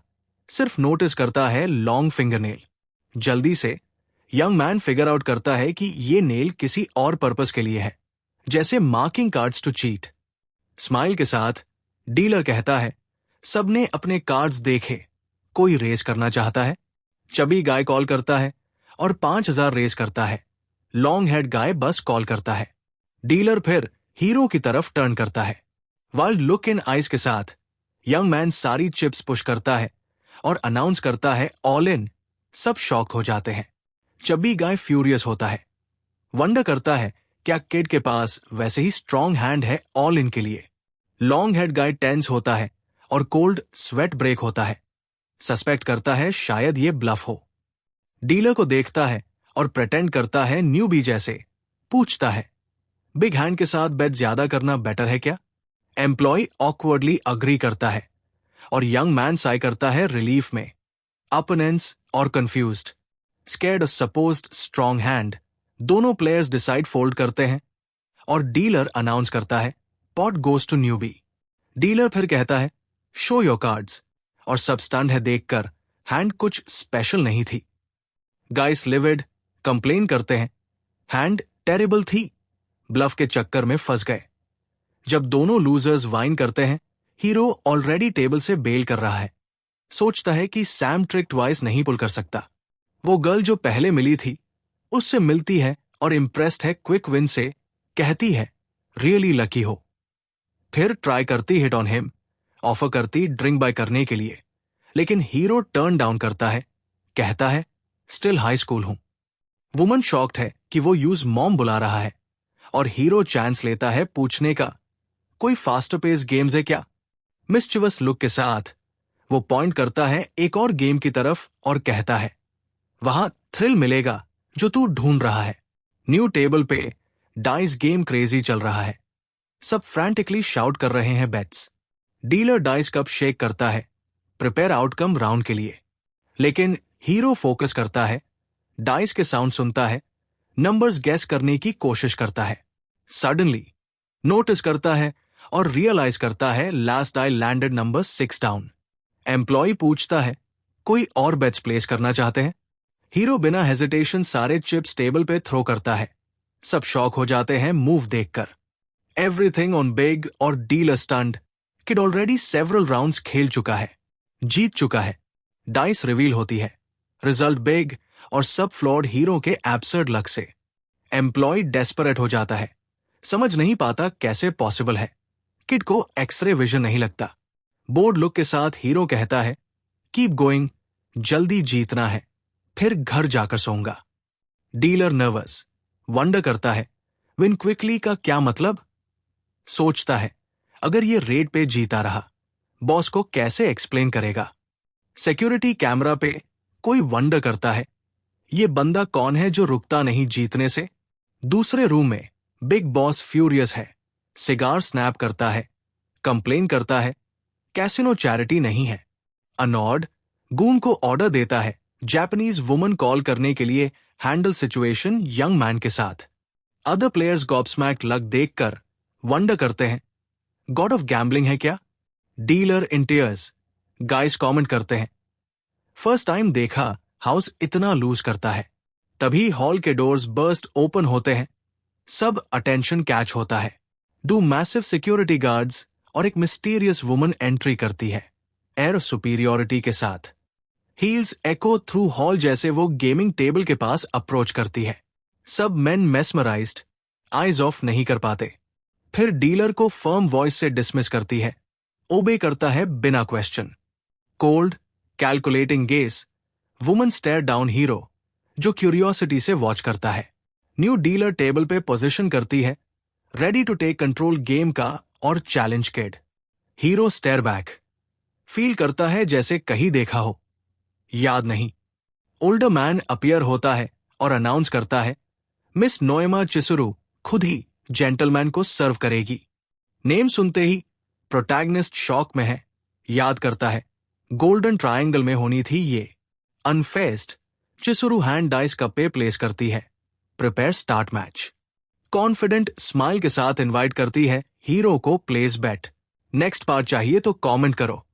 सिर्फ नोटिस करता है लॉन्ग फिंगरनेल। जल्दी से यंग मैन फिगर आउट करता है कि ये नेल किसी और पर्पस के लिए है, जैसे marking cards to cheat. Smile के साथ डीलर कहता है, सबने अपने कार्ड्स देखे, कोई रेस करना चाहता है। चबी गाय कॉल करता है और 5000 रेस करता है। लॉन्ग हेड गाय बस कॉल करता है। डीलर फिर हीरो की तरफ टर्न करता है। वाइल्ड लुक इन आइज के साथ यंग मैन सारी चिप्स पुश करता है और अनाउंस करता है ऑल इन। सब शॉक हो जाते हैं। चबी गाय फ्यूरियस होता है, वंडर करता है क्या किड के पास वैसे ही स्ट्रांग हैंड है ऑल इन के लिए। लॉन्ग हेड गाय टेंस होता है और कोल्ड स्वेट ब्रेक होता है। सस्पेक्ट करता है शायद ये ब्लफ हो। डीलर को देखता है और प्रेटेंड करता है न्यूबी जैसे, पूछता है, बिग हैंड के साथ बेट ज्यादा करना बेटर है क्या? एम्प्लॉय ऑकवर्डली अग्री करता है और यंग मैन साई करता है रिलीफ में। अपोनेंट्स और confused, scared of supposed strong hand, दोनों प्लेयर्स डिसाइड फोल्ड करते हैं और डीलर अनाउंस करता है, pot goes to newbie. Dealer फिर कहता है, शो योर कार्ड्स, और सब स्टंड है देखकर हैंड कुछ स्पेशल नहीं थी। गाइस लिविड कंप्लेन करते हैं, हैंड टेरिबल थी, ब्लफ के चक्कर में फंस गए। जब दोनों लूजर्स वाइन करते हैं, हीरो ऑलरेडी टेबल से बेल कर रहा है। सोचता है कि सैम ट्रिक ट्वाइस नहीं पुल कर सकता। वो गर्ल जो पहले मिली थी उससे मिलती है और इम्प्रेस्ड है क्विक विन से, कहती है रियली लकी हो। फिर ट्राई करती हिट ऑन हिम, ऑफर करती ड्रिंक बाय करने के लिए, लेकिन हीरो टर्न डाउन करता है, कहता है स्टिल हाई स्कूल हूं। वुमन शॉक्ड है कि वो यूज मॉम बुला रहा है और हीरो चांस लेता है पूछने का, कोई फास्टर पेस गेम्स है क्या? मिस्चिवस लुक के साथ वो पॉइंट करता है एक और गेम की तरफ और कहता है, वहां थ्रिल मिलेगा जो तू ढूंढ रहा है। न्यू टेबल पे डाइस गेम क्रेजी चल रहा है। सब फ्रैंटिकली शाउट कर रहे हैं bets. Dealer dice cup shake करता है, प्रिपेयर आउटकम राउंड के लिए, लेकिन हीरो फोकस करता है, डाइस के साउंड सुनता है, नंबर्स गैस करने की कोशिश करता है। सडनली नोटिस करता है और रियलाइज करता है last die landed number 6 down. Employee पूछता है, कोई और बेट्स प्लेस करना चाहते हैं? हीरो बिना हेजिटेशन सारे चिप्स टेबल पे थ्रो करता है। सब शॉक हो जाते हैं मूव देखकर। एवरीथिंग ऑन बिग और dealer stunned. Kid already several rounds खेल चुका है, जीत चुका है। डाइस रिवील होती है, रिजल्ट बिग और सब फ्लॉड हीरो के एब्सर्ड लक से। एम्प्लॉय डेस्परेट हो जाता है, समझ नहीं पाता कैसे पॉसिबल है। किड को एक्सरे विजन नहीं लगता। बोर्ड लुक के साथ हीरो कहता है, कीप गोइंग, जल्दी जीतना है, फिर घर जाकर सोऊंगा। डीलर नर्वस, वंडर करता है, विन क्विकली का क्या मतलब? सोचता है, अगर ये रेट पे जीता रहा, बॉस को कैसे एक्सप्लेन करेगा? सिक्योरिटी कैमरा पे कोई वंडर करता है, ये बंदा कौन है जो रुकता नहीं जीतने से? दूसरे रूम में बिग बॉस फ्यूरियस है, सिगार स्नैप करता है, कंप्लेन करता है, कैसिनो चैरिटी नहीं है। अनॉड गून को ऑर्डर देता है जापानीज वुमन कॉल करने के लिए हैंडल सिचुएशन यंग मैन के साथ। अदर प्लेयर्स गॉबस्मैक लक देखकर वंडर करते हैं, गॉड ऑफ गैम्बलिंग है क्या? Dealer in tears guys comment करते हैं, फर्स्ट टाइम देखा हाउस इतना लूज करता है। तभी हॉल के डोर्स बर्स्ट ओपन होते हैं, सब अटेंशन कैच होता है। डू मैसिव सिक्योरिटी गार्ड्स और एक मिस्टीरियस वुमन एंट्री करती है एयर सुपीरियोरिटी के साथ। हील्स एको थ्रू हॉल जैसे वो गेमिंग टेबल के पास अप्रोच करती है। सब मेन मेस्मराइज्ड, आईज ऑफ नहीं कर पाते। फिर डीलर को फर्म वॉइस से डिसमिस करती है, ओबे करता है बिना question. Cold calculating guess woman stare down hero, जो क्यूरियोसिटी से वॉच करता है। न्यू डीलर टेबल पे पोजीशन करती है, ready to take control game का और challenge kid. Hero stare back, feel करता है जैसे कहीं देखा हो, याद नहीं। ओल्डर मैन अपीयर होता है और अनाउंस करता है मिस नोएमा चिसुरु खुद ही जेंटलमैन को सर्व करेगी। नेम सुनते ही प्रोटैगनिस्ट शॉक में है, याद करता है गोल्डन ट्रायंगल में होनी थी ये। अनफेस्ड चिसुरु हैंड डाइस का पे प्लेस करती है, prepare start match. Confident smile के साथ इनवाइट करती है हीरो को प्लेस बेट। नेक्स्ट पार्ट चाहिए तो कमेंट करो।